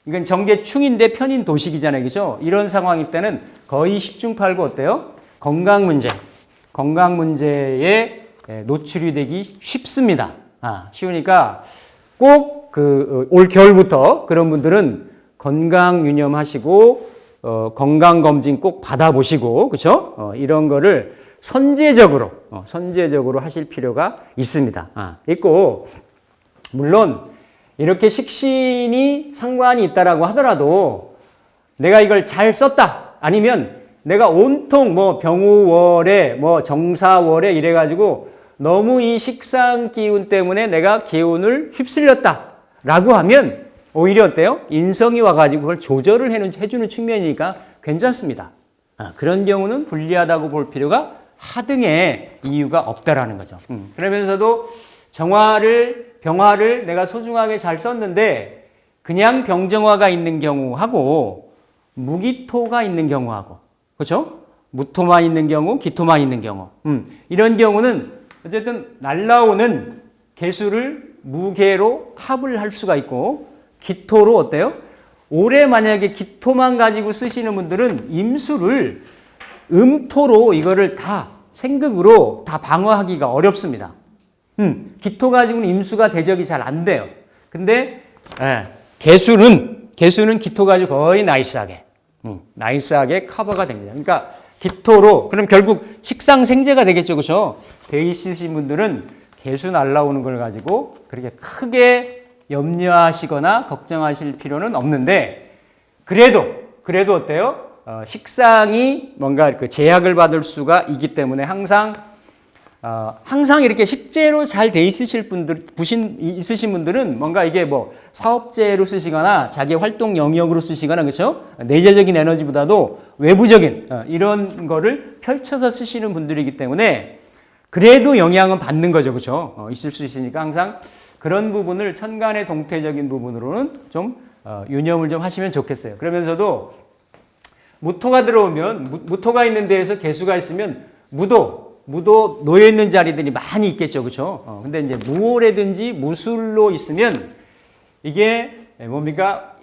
[SPEAKER 1] 이건 정계충인데 편인 도식이잖아요. 그죠? 이런 상황일 때는 거의 10중8구 어때요? 건강 문제에 노출이 되기 쉽습니다. 쉬우니까 꼭 올 겨울부터 그런 분들은 건강 유념하시고 건강 검진 꼭 받아보시고 그렇죠? 이런 거를 선제적으로 하실 필요가 있습니다. 있고 물론 이렇게 식신이 상관이 있다라고 하더라도 내가 이걸 잘 썼다 아니면 내가 온통 뭐 병우월에 뭐 정사월에 이래가지고 너무 이 식상 기운 때문에 내가 기운을 휩쓸렸다라고 하면 오히려 어때요? 인성이 와가지고 그걸 조절을 해주는 측면이니까 괜찮습니다. 그런 경우는 불리하다고 볼 필요가 하등의 이유가 없다라는 거죠. 그러면서도 병화를 내가 소중하게 잘 썼는데 그냥 병정화가 있는 경우하고 무기토가 있는 경우하고 그렇죠? 무토만 있는 경우, 기토만 있는 경우 이런 경우는 어쨌든 날라오는 개수를 무개로 합을 할 수가 있고 기토로 어때요? 올해 만약에 기토만 가지고 쓰시는 분들은 임수를 음토로 이거를 다 생극으로 다 방어하기가 어렵습니다. 기토 가지고는 임수가 대적이 잘 안 돼요. 근데 개수는 기토 가지고 거의 나이스하게 커버가 됩니다. 그러니까 기토로 그럼 결국 식상생재가 되겠죠, 그렇죠? 돼 있으신 분들은 개수 날라오는 걸 가지고 그렇게 크게 염려하시거나 걱정하실 필요는 없는데 그래도 어때요? 식상이 뭔가 그 제약을 받을 수가 있기 때문에 항상 이렇게 식재로 잘 돼 있으신 분들은 뭔가 이게 뭐 사업재로 쓰시거나 자기 활동 영역으로 쓰시거나 그렇죠? 내재적인 에너지보다도 외부적인 이런 거를 펼쳐서 쓰시는 분들이기 때문에 그래도 영향은 받는 거죠, 그렇죠? 있을 수 있으니까 항상 그런 부분을 천간의 동태적인 부분으로는 좀 유념을 좀 하시면 좋겠어요. 그러면서도 무토가 들어오면 무토가 있는 데에서 개수가 있으면 무도 놓여 있는 자리들이 많이 있겠죠, 그렇죠? 근데 이제 무호라든지 무술로 있으면 이게 뭡니까?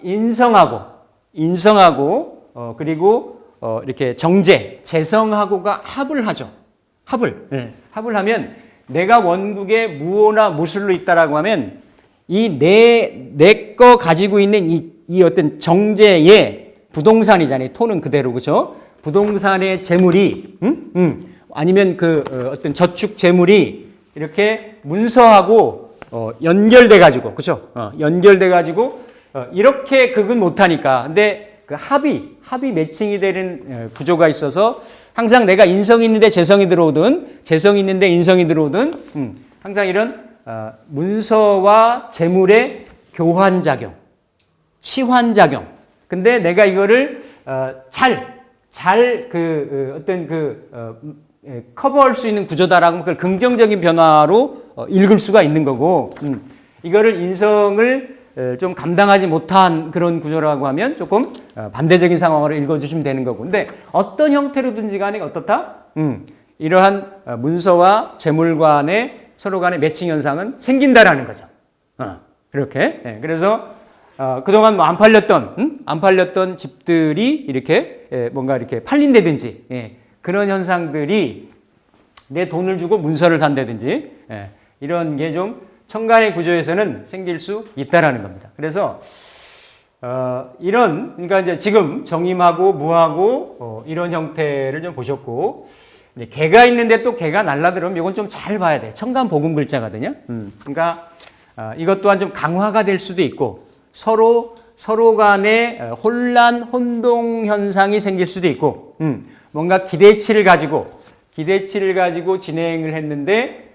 [SPEAKER 1] 인성하고 그리고 이렇게 재성하고가 합을 하죠. 합을 하면 내가 원국에 무호나 무술로 있다라고 하면 이 내 거 가지고 있는 이 어떤 정제의 부동산이잖아요. 토는 그대로 그죠? 부동산의 재물이 아니면 그 어떤 저축 재물이 이렇게 문서하고 연결돼 가지고 그죠? 연결돼 가지고 이렇게 극은 못 하니까 근데 그 합이 매칭이 되는 구조가 있어서 항상 내가 인성이 있는데 재성이 들어오든 재성이 있는데 인성이 들어오든 항상 이런 문서와 재물의 교환작용, 치환작용. 근데 내가 이거를 커버할 수 있는 구조다라고 그걸 긍정적인 변화로 읽을 수가 있는 거고, 이거를 인성을 좀 감당하지 못한 그런 구조라고 하면 조금 반대적인 상황으로 읽어주시면 되는 거고. 근데 어떤 형태로든지 간에 어떻다? 이러한 문서와 재물 간의 서로 간의 매칭 현상은 생긴다라는 거죠. 그렇게. 예, 그래서 그동안 뭐 안 팔렸던 집들이 이렇게 뭔가 이렇게 팔린다든지, 예, 그런 현상들이 내 돈을 주고 문서를 산다든지, 예, 이런 게 좀 천간의 구조에서는 생길 수 있다라는 겁니다. 그래서 그러니까 이제 지금 정임하고 무하고 이런 형태를 좀 보셨고, 개가 있는데 또 개가 날라들으면 이건 좀 잘 봐야 돼. 천간 복음 글자거든요. 그러니까 이것 또한 좀 강화가 될 수도 있고, 서로 간에 혼동 현상이 생길 수도 있고, 뭔가 기대치를 가지고 진행을 했는데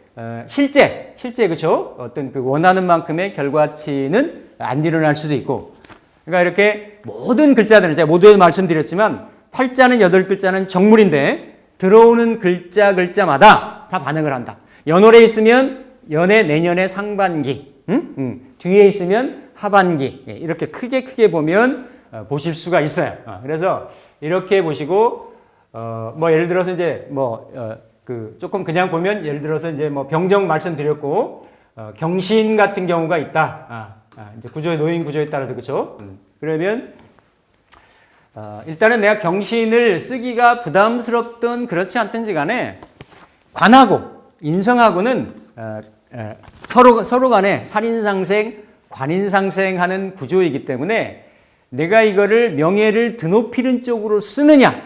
[SPEAKER 1] 실제 그렇죠? 어떤 그 원하는 만큼의 결과치는 안 일어날 수도 있고. 그러니까 이렇게 모든 글자들은 제가 모두에 말씀드렸지만 팔자는 8글자는 정물인데 들어오는 글자마다 다 반응을 한다. 연월에 있으면 연해 내년의 상반기, 뒤에 있으면 하반기, 이렇게 크게 보면 보실 수가 있어요. 그래서 이렇게 보시고 뭐 예를 들어서 이제 조금 그냥 보면 예를 들어서 이제 뭐 병정 말씀드렸고 경신 같은 경우가 있다. 이제 구조의 노인 구조에 따라서 그렇죠. 그러면 일단은 내가 경신을 쓰기가 부담스럽든 그렇지 않든지 간에 관하고 인성하고는 서로 간에 살인상생, 관인상생하는 구조이기 때문에 내가 이거를 명예를 드높이는 쪽으로 쓰느냐,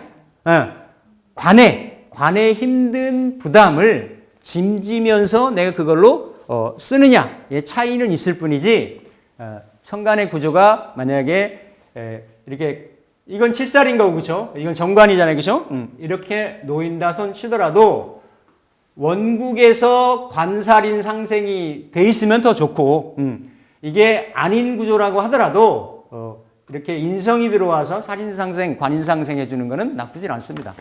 [SPEAKER 1] 관에 힘든 부담을 짐지면서 내가 그걸로 쓰느냐의 차이는 있을 뿐이지, 천간의 구조가 만약에 이렇게 이건 칠살인 거고 그렇죠? 이건 정관이잖아요, 그렇죠? 이렇게 놓인다 손 치더라도 원국에서 관살인 상생이 돼 있으면 더 좋고, 이게 아닌 구조라고 하더라도 이렇게 인성이 들어와서 살인상생, 관인상생 해주는 거는 나쁘진 않습니다.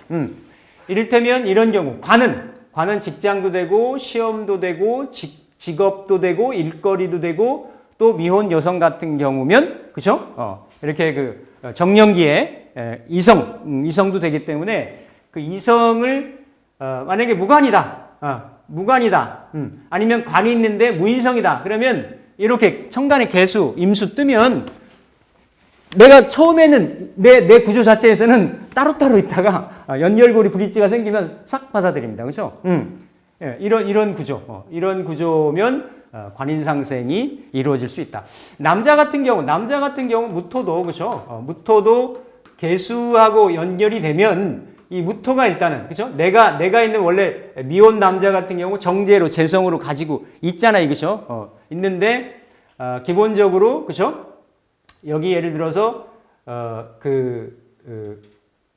[SPEAKER 1] 이를테면 이런 경우 관은 직장도 되고 시험도 되고 직업도 되고 일거리도 되고 또 미혼 여성 같은 경우면 그렇죠? 이렇게 그 정년기에 이성도 되기 때문에 그 이성을 만약에 무관이다. 아니면 관이 있는데 무인성이다. 그러면 이렇게 천간의 개수, 임수 뜨면 내가 처음에는 내 구조 자체에서는 따로따로 있다가 연결고리 브릿지가 생기면 싹 받아들입니다. 그렇죠? 이런 구조. 이런 구조면 관인상생이 이루어질 수 있다. 남자 같은 경우 무토도 그렇죠? 무토도 개수하고 연결이 되면 이 무토가 일단은 그렇죠? 내가 있는 원래 미혼 남자 같은 경우 정제로 재성으로 가지고 있잖아요. 그렇죠? 있는데 기본적으로 그렇죠? 여기 예를 들어서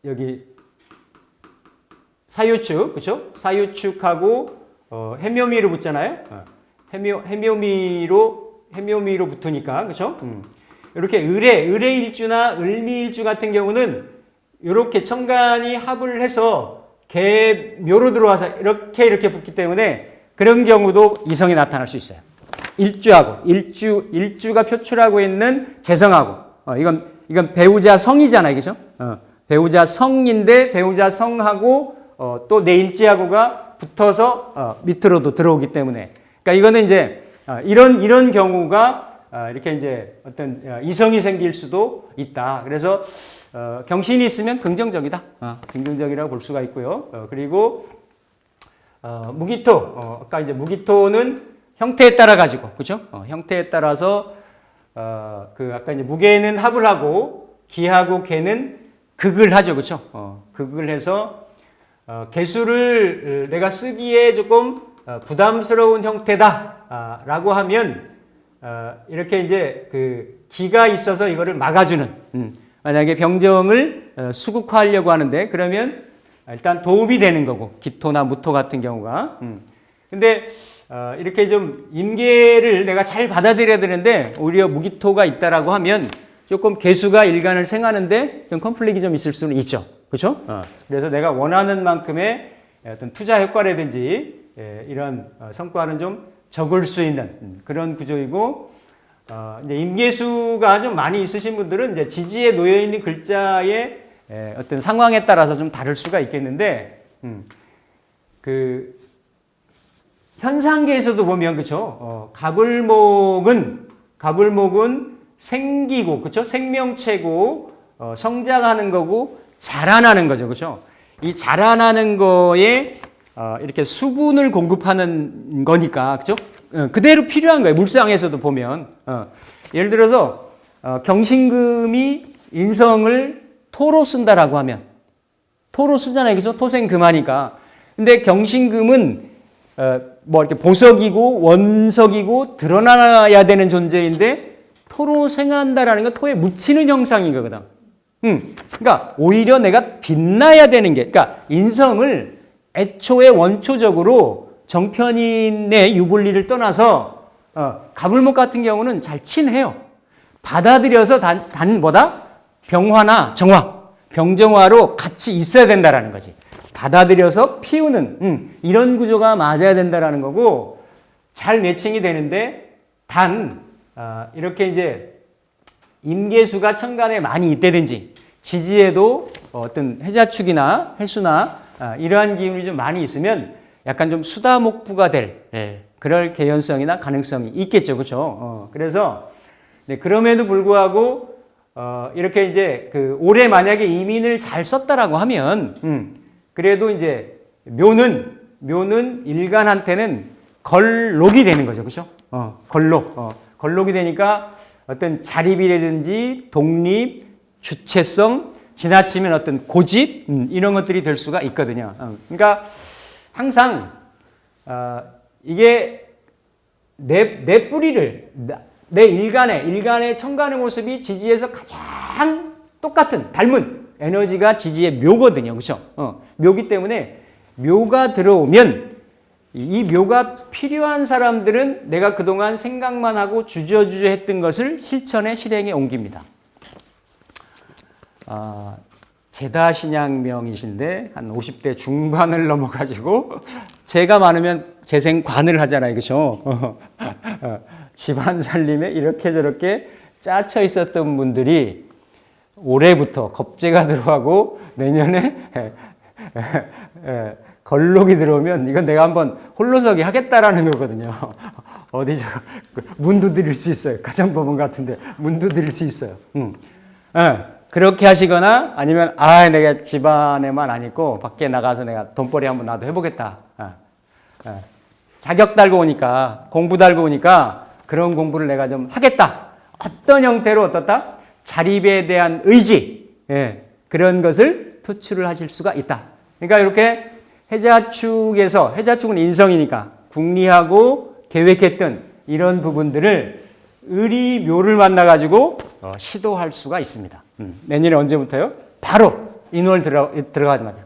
[SPEAKER 1] 여기 사유축 그렇죠? 사유축하고 해묘미로 붙잖아요. 해묘미로 붙으니까 그렇죠? 이렇게 을해일주나 을미일주 같은 경우는 이렇게 천간이 합을 해서 개묘로 들어와서 이렇게 붙기 때문에 그런 경우도 이성이 나타날 수 있어요. 일주가 표출하고 있는 재성하고 이건 배우자 성이잖아요, 그죠? 배우자 성인데 배우자 성하고 또 내 일지하고가 붙어서 밑으로도 들어오기 때문에, 그러니까 이거는 이제 이런 경우가 이렇게 이제 어떤 이성이 생길 수도 있다. 그래서 경신이 있으면 긍정적이다. 긍정적이라고 볼 수가 있고요. 그리고 무기토, 아까 이제 무기토는 형태에 따라 가지고, 그죠? 형태에 따라서, 아까 이제 무게는 합을 하고, 기하고 개는 극을 하죠. 그죠? 극을 해서, 개수를 내가 쓰기에 조금 부담스러운 형태다. 라고 하면, 이렇게 이제 기가 있어서 이거를 막아주는, 만약에 병정을 수국화하려고 하는데, 그러면 일단 도움이 되는 거고, 기토나 무토 같은 경우가. 근데, 이렇게 좀 임계를 내가 잘 받아들여야 되는데 오히려 무기토가 있다라고 하면 조금 개수가 일간을 생하는데 좀 컨플릭이 좀 있을 수는 있죠. 그렇죠? 그래서 내가 원하는 만큼의 어떤 투자 효과라든지 이런 성과는 좀 적을 수 있는 그런 구조이고, 이제 임계수가 좀 많이 있으신 분들은 이제 지지에 놓여 있는 글자의 어떤 상황에 따라서 좀 다를 수가 있겠는데, 그 현상계에서도 보면 그렇죠. 가불목은 생기고 그렇죠. 생명체고 성장하는 거고 자라나는 거죠, 그렇죠. 이 자라나는 거에 이렇게 수분을 공급하는 거니까 그렇죠. 그대로 필요한 거예요. 물상에서도 보면 예를 들어서 경신금이 인성을 토로 쓴다라고 하면 토로 쓰잖아요, 그렇죠. 토생금하니까. 근데 경신금은 뭐 이렇게 보석이고 원석이고 드러나야 되는 존재인데 토로 생한다라는 건 토에 묻히는 형상인 거거든. 그러니까 오히려 내가 빛나야 되는 게, 그러니까 인성을 애초에 원초적으로 정편인의 유불리를 떠나서 가불목 같은 경우는 잘 친해요. 받아들여서 단 뭐다? 병화나 정화, 병정화로 같이 있어야 된다라는 거지. 받아들여서 피우는 이런 구조가 맞아야 된다라는 거고, 잘 매칭이 되는데 단 이렇게 이제 임계수가 천간에 많이 있다든지 지지에도 어떤 해자축이나 해수나 이러한 기운이 좀 많이 있으면 약간 좀 수다목부가 될 그럴 개연성이나 가능성이 있겠죠, 그렇죠? 그래서 그럼에도 불구하고 이렇게 이제 그 올해 만약에 이민을 잘 썼다라고 하면 그래도 이제 묘는 일간한테는 걸록이 되는 거죠, 그렇죠? 걸록이 되니까 어떤 자립이라든지 독립, 주체성, 지나치면 어떤 고집 이런 것들이 될 수가 있거든요. 그러니까 항상 이게 내 뿌리를 내 일간의 천간의 모습이 지지에서 가장 똑같은 닮은 에너지가 지지의 묘거든요, 그렇죠? 묘기 때문에 묘가 들어오면 이 묘가 필요한 사람들은 내가 그동안 생각만 하고 주저주저 했던 것을 실천에 실행에 옮깁니다. 제다신양명이신데 한 50대 중반을 넘어가지고 제가 많으면 재생관을 하잖아요, 그렇죠? 집안 살림에 이렇게 저렇게 짜쳐 있었던 분들이 올해부터 겁재가 들어가고 내년에 걸록이 들어오면 이건 내가 한번 홀로서기 하겠다라는 거거든요. 어디서 문 두드릴 수 있어요. 가정법원 같은데 문 두드릴 수 있어요. 그렇게 하시거나 아니면 내가 집안에만 안 있고 밖에 나가서 내가 돈벌이 한번 나도 해보겠다. 자격 달고 오니까 공부 달고 오니까 그런 공부를 내가 좀 하겠다. 어떤 형태로 어떻다? 자립에 대한 의지, 그런 것을 표출을 하실 수가 있다. 그러니까 이렇게 해자축은 인성이니까 궁리하고 계획했던 이런 부분들을 을이묘를 만나가지고 시도할 수가 있습니다. 내년에 언제부터요? 바로 인월 들어가자마자.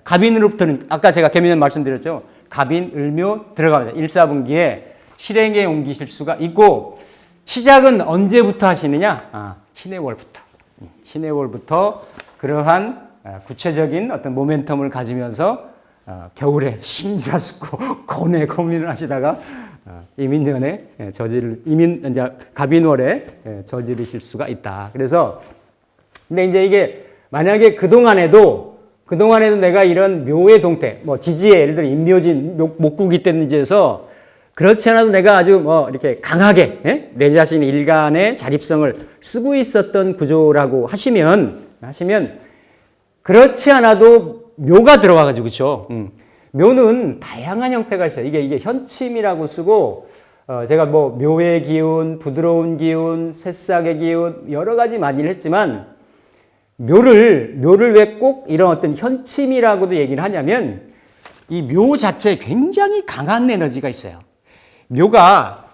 [SPEAKER 1] 갑인으로부터는 아까 제가 개미년 말씀드렸죠. 갑인, 을묘 들어가자마자 1사분기에 실행에 옮기실 수가 있고, 시작은 언제부터 하시느냐? 신해월부터 그러한 구체적인 어떤 모멘텀을 가지면서 겨울에 심사숙고 고뇌 고민을 하시다가 이민년에 갑인월에 저지르실 수가 있다. 그래서 근데 이제 이게 만약에 그동안에도 내가 이런 묘의 동태, 뭐 지지에 예를 들어 인묘진 목국이 때든지 해서 그렇지 않아도 내가 아주 이렇게 강하게 내 자신 일간의 자립성을 쓰고 있었던 구조라고 하시면 그렇지 않아도 묘가 들어와가지고 그렇죠. 묘는 다양한 형태가 있어요. 이게 현침이라고 쓰고 제가 뭐 묘의 기운, 부드러운 기운, 새싹의 기운 여러 가지 많이 했지만 묘를 왜 꼭 이런 어떤 현침이라고도 얘기를 하냐면 이 묘 자체에 굉장히 강한 에너지가 있어요. 묘가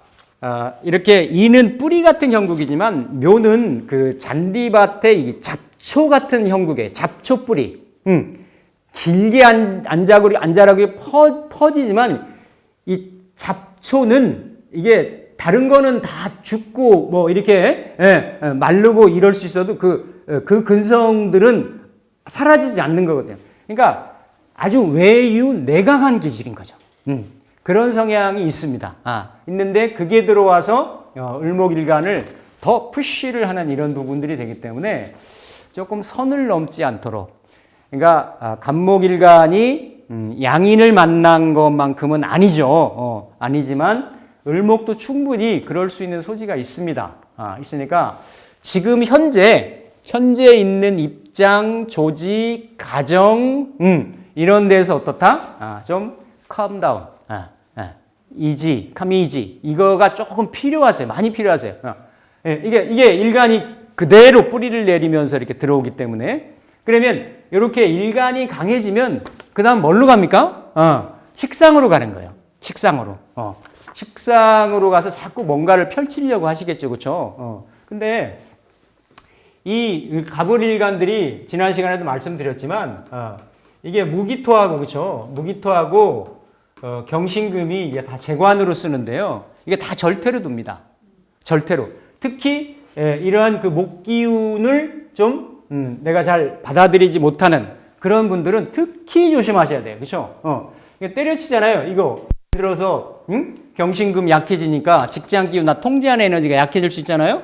[SPEAKER 1] 이렇게 이는 뿌리 같은 형국이지만 묘는 그 잔디밭의 이 잡초 같은 형국에 잡초 뿌리, 길게 안 자라고 퍼지지만 이 잡초는 이게 다른 거는 다 죽고 뭐 이렇게 마르고 이럴 수 있어도 그 근성들은 사라지지 않는 거거든요. 그러니까 아주 외유내강한 기질인 거죠. 그런 성향이 있습니다. 있는데 그게 들어와서 을목일간을 더 푸시를 하는 이런 부분들이 되기 때문에 조금 선을 넘지 않도록. 그러니까 간목일간이 양인을 만난 것만큼은 아니죠. 아니지만 을목도 충분히 그럴 수 있는 소지가 있습니다. 있으니까 지금 현재 있는 입장, 조직, 가정 이런 데서 어떻다? 좀 calm down, easy, come easy 이거가 조금 필요하세요. 많이 필요하세요. 이게 일간이 그대로 뿌리를 내리면서 이렇게 들어오기 때문에 그러면 이렇게 일간이 강해지면 그 다음 뭘로 갑니까? 식상으로 가는 거예요. 식상으로. 식상으로 가서 자꾸 뭔가를 펼치려고 하시겠죠. 그렇죠? 근데 이 갑을일간들이 지난 시간에도 말씀드렸지만 이게 무기토하고 그렇죠? 무기토하고 경신금이 이게 다 재관으로 쓰는데요. 이게 다 절태로 둡니다. 절태로. 특히 이러한 그 목기운을 좀 내가 잘 받아들이지 못하는 그런 분들은 특히 조심하셔야 돼요. 그렇죠? 때려치잖아요. 이거 예를 들어서 경신금 약해지니까 직장 기운나 통제하는 에너지가 약해질 수 있잖아요.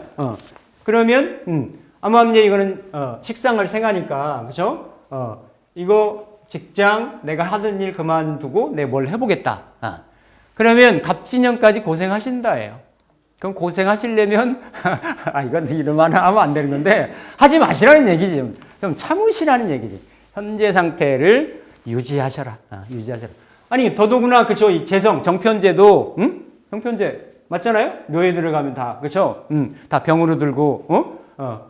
[SPEAKER 1] 그러면 암암리에 이거는 식상을 생하니까 그렇죠? 이거 직장 내가 하던 일 그만두고 내 뭘 해보겠다. 그러면 갑진년까지 고생하신다예요. 그럼 고생하시려면 이건 이런 말 하면 안 되는 건데 하지 마시라는 얘기지. 좀 참으시라는 얘기지. 현재 상태를 유지하셔라. 유지하셔라. 아니 더더구나 그쵸 이 재성 정편제도 정편제 맞잖아요. 묘에 들어가면 다 그쵸. 다 병으로 들고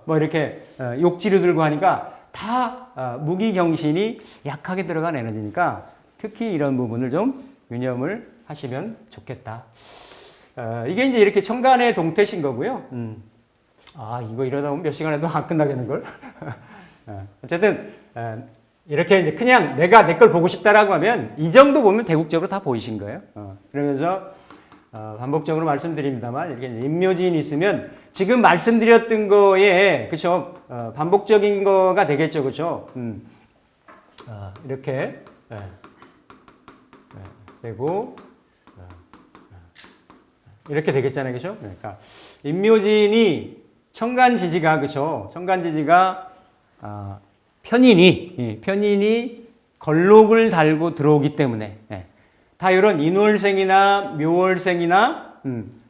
[SPEAKER 1] 뭐 이렇게 욕지로 들고 하니까 다 무기경신이 약하게 들어간 에너지니까 특히 이런 부분을 좀 유념을 하시면 좋겠다. 이게 이제 이렇게 천간의 동태신 거고요. 이거 이러다 보면 몇 시간에도 안 끝나겠는걸? 어쨌든, 이렇게 이제 그냥 내가 내 걸 보고 싶다라고 하면 이 정도 보면 대국적으로 다 보이신 거예요. 그러면서, 반복적으로 말씀드립니다만, 이렇게 인묘지인이 있으면 지금 말씀드렸던 거에, 그쵸? 반복적인 거가 되겠죠. 그쵸? 이렇게, 되고, 이렇게 되겠잖아요. 그죠? 그러니까, 인묘진이 천간지지가, 그죠? 천간지지가, 편인이 걸록을 달고 들어오기 때문에, 다 이런 인월생이나 묘월생이나,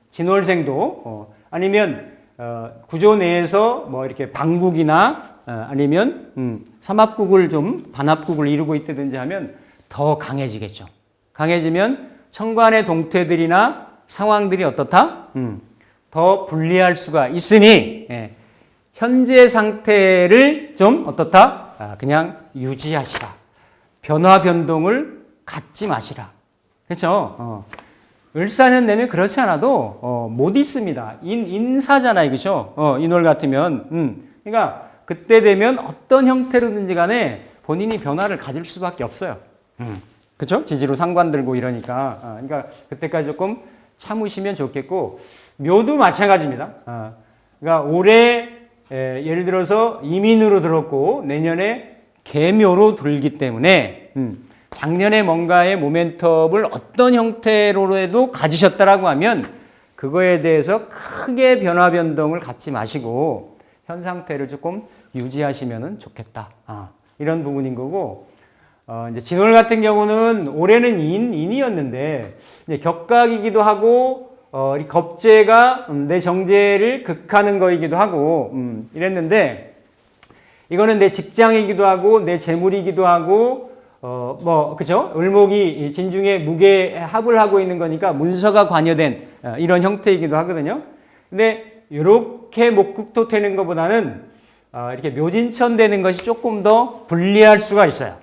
[SPEAKER 1] 진월생도, 아니면, 구조 내에서 뭐 이렇게 방국이나, 아니면, 삼합국을 좀, 반합국을 이루고 있다든지 하면 더 강해지겠죠. 강해지면 천간의 동태들이나 상황들이 어떻다? 더 불리할 수가 있으니 현재 상태를 좀 어떻다? 그냥 유지하시라. 변화 변동을 갖지 마시라. 그렇죠? 을사년 내면 그렇지 않아도 못 있습니다. 인사잖아요. 그렇죠? 인월 같으면 그러니까 그때 되면 어떤 형태로든지 간에 본인이 변화를 가질 수밖에 없어요. 그렇죠? 지지로 상관 들고 이러니까 그러니까 그때까지 조금 참으시면 좋겠고 묘도 마찬가지입니다. 그러니까 올해 예를 들어서 이민으로 들었고 내년에 개묘로 들기 때문에 작년에 뭔가의 모멘텀을 어떤 형태로라도 가지셨다라고 하면 그거에 대해서 크게 변화 변동을 갖지 마시고 현 상태를 조금 유지하시면 좋겠다. 이런 부분인 거고 이제 진월 같은 경우는 올해는 인이었는데 이제 격각이기도 하고 이 겁재가 내 정제를 극하는 거이기도 하고 이랬는데 이거는 내 직장이기도 하고 내 재물이기도 하고 뭐 그죠? 을목이 진중에 무게 합을 하고 있는 거니까 문서가 관여된 이런 형태이기도 하거든요. 근데 이렇게 목극토 되는 것보다는 이렇게 묘진천 되는 것이 조금 더 불리할 수가 있어요.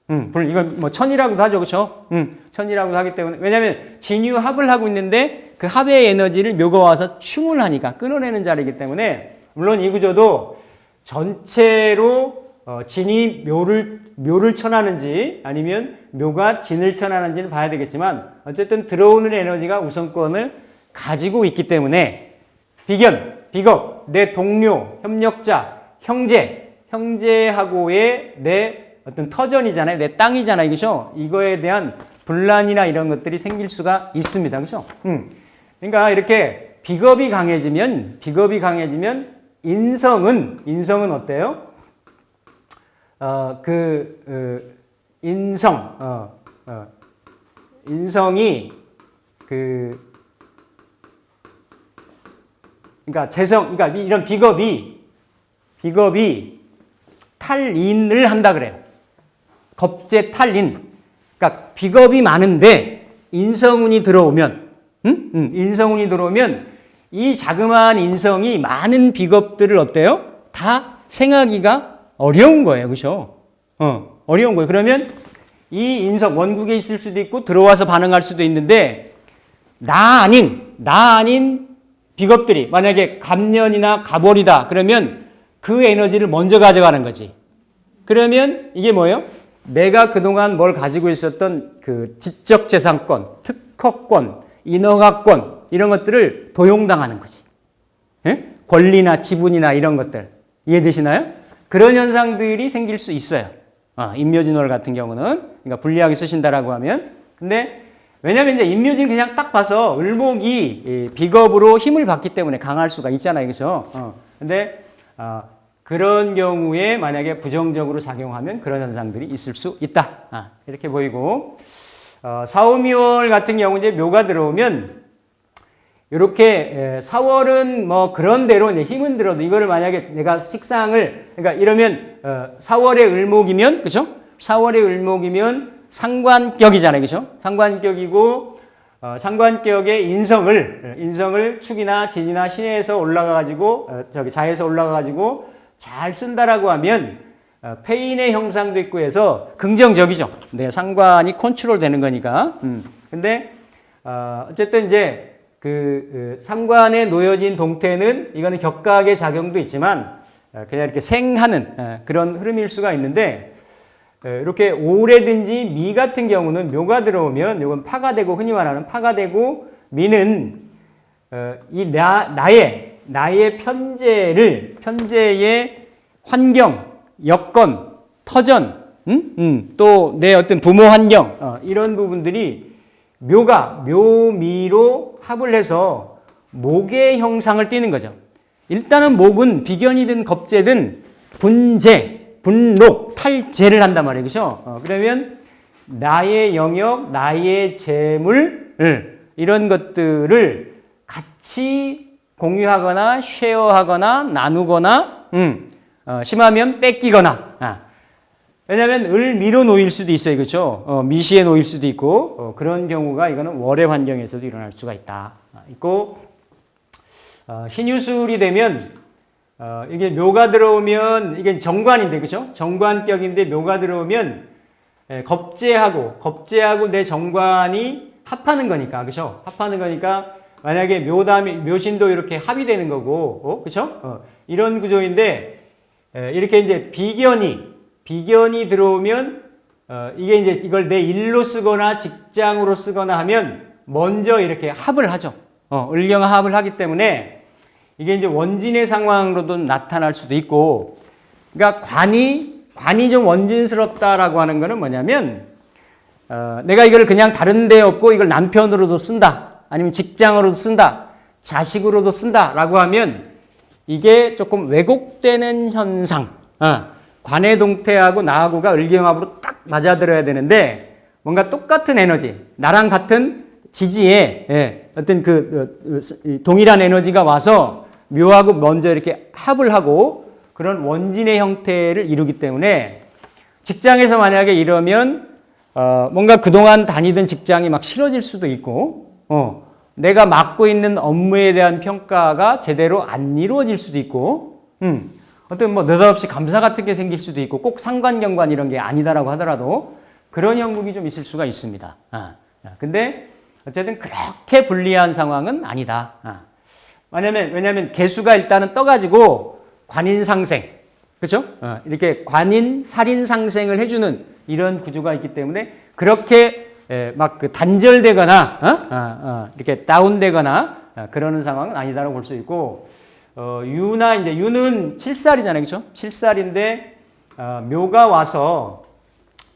[SPEAKER 1] 이건 뭐 천이라고도 하죠. 그렇죠? 천이라고도 하기 때문에 왜냐하면 진유합을 하고 있는데 그 합의 에너지를 묘가 와서 충을 하니까 끊어내는 자리이기 때문에 물론 이 구조도 전체로 진이 묘를 쳐나는지 아니면 묘가 진을 쳐나는지는 봐야 되겠지만 어쨌든 들어오는 에너지가 우선권을 가지고 있기 때문에 비견, 비겁, 내 동료, 협력자, 형제하고의 내 어떤 터전이잖아요. 내 땅이잖아요. 그죠? 이거에 대한 분란이나 이런 것들이 생길 수가 있습니다. 그죠? 그러니까 이렇게 비겁이 강해지면 인성은 어때요? 인성이 그러니까 이런 비겁이 탈인을 한다 그래요. 겁제 탈인. 그러니까 비겁이 많은데 인성운이 들어오면, 인성운이 들어오면 이 자그마한 인성이 많은 비겁들을 어때요? 다 생하기가 어려운 거예요. 그죠? 어려운 거예요. 그러면 이 인성, 원국에 있을 수도 있고 들어와서 반응할 수도 있는데 나 아닌 비겁들이 만약에 갑년이나 갑월이다. 그러면 그 에너지를 먼저 가져가는 거지. 그러면 이게 뭐예요? 내가 그동안 뭘 가지고 있었던 그 지적재산권, 특허권, 인허가권 이런 것들을 도용당하는 거지. 예? 권리나 지분이나 이런 것들. 이해되시나요? 그런 현상들이 생길 수 있어요. 임묘진월 같은 경우는. 그러니까 불리하게 쓰신다라고 하면. 근데 왜냐면 이제 임묘진 그냥 딱 봐서 을목이 비겁으로 힘을 받기 때문에 강할 수가 있잖아요. 그죠? 근데 그런 경우에 만약에 부정적으로 작용하면 그런 현상들이 있을 수 있다. 이렇게 보이고. 사오미월 같은 경우 이제 묘가 들어오면 이렇게 4월은 뭐 그런 대로 이제 힘은 들어도 이거를 만약에 내가 식상을 그러니까 이러면 4월의 을목이면 그죠? 4월의 을목이면 상관격이잖아요. 그죠? 상관격이고 상관격의 인성을 축이나 진이나 신에서 올라가 가지고 자에서 올라가 가지고 잘 쓴다라고 하면 폐인의 형상도 있고 해서 긍정적이죠. 네, 상관이 컨트롤 되는 거니까. 근데 어쨌든 이제 상관에 놓여진 동태는 이거는 격각의 작용도 있지만 그냥 이렇게 생하는 그런 흐름일 수가 있는데 이렇게 오래든지 미 같은 경우는 묘가 들어오면 이건 파가 되고 흔히 말하는 파가 되고 미는 이 나의 편재의 환경, 여건, 터전, 또 내 어떤 부모 환경 이런 부분들이 묘미로 합을 해서 목의 형상을 띠는 거죠. 일단은 목은 비견이든 겁재든 분재, 분록, 탈재를 한단 말이에요. 그죠? 그러면 나의 영역, 나의 재물, 이런 것들을 같이 공유하거나 쉐어하거나 나누거나 심하면 뺏기거나 왜냐하면 을미로 놓일 수도 있어요. 그렇죠? 미시에 놓일 수도 있고 그런 경우가 이거는 월의 환경에서도 일어날 수가 있고 신유술이 되면 이게 묘가 들어오면 이게 정관인데 그렇죠? 정관격인데 묘가 들어오면 겁재하고 내 정관이 합하는 거니까 그렇죠? 합하는 거니까 만약에 묘신도 이렇게 합이 되는 거고 그렇죠? 이런 구조인데 이렇게 이제 비견이 들어오면 이게 이제 이걸 내 일로 쓰거나 직장으로 쓰거나 하면 먼저 이렇게 합을 하죠. 을경화 합을 하기 때문에 이게 이제 원진의 상황으로도 나타날 수도 있고, 그러니까 관이 좀 원진스럽다라고 하는 거는 뭐냐면 내가 이걸 그냥 다른 데 없고 이걸 남편으로도 쓴다, 아니면 직장으로도 쓴다, 자식으로도 쓴다라고 하면 이게 조금 왜곡되는 현상. 관의 동태하고 나하고가 을경합으로 딱 맞아들어야 되는데 뭔가 똑같은 에너지, 나랑 같은 지지에 어떤 동일한 에너지가 와서 묘하고 먼저 이렇게 합을 하고 그런 원진의 형태를 이루기 때문에 직장에서 만약에 이러면 뭔가 그동안 다니던 직장이 막 싫어질 수도 있고 내가 맡고 있는 업무에 대한 평가가 제대로 안 이루어질 수도 있고 어떤 뭐 느닷없이 감사 같은 게 생길 수도 있고 꼭 상관경관 이런 게 아니다라고 하더라도 그런 형국이 좀 있을 수가 있습니다. 근데 어쨌든 그렇게 불리한 상황은 아니다. 왜냐면 개수가 일단은 떠가지고 관인상생, 그렇죠? 이렇게 관인, 살인, 상생을 해주는 이런 구조가 있기 때문에 그렇게 막 그 단절되거나 이렇게 다운되거나 그러는 상황은 아니다라고 볼 수 있고 유나 이제 유는 7살이잖아요, 그렇죠? 7살인데 묘가 와서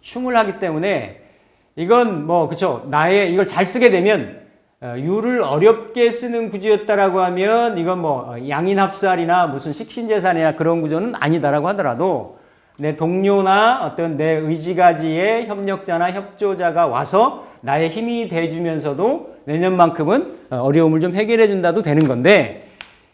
[SPEAKER 1] 충을 하기 때문에 이건 뭐 그렇죠? 이걸 잘 쓰게 되면 유를 어렵게 쓰는 구조였다라고 하면 이건 뭐 양인합살이나 무슨 식신재산이나 그런 구조는 아니다라고 하더라도 내 동료나 어떤 내 의지가지의 협력자나 협조자가 와서 나의 힘이 돼주면서도 내년만큼은 어려움을 좀 해결해 준다도 되는 건데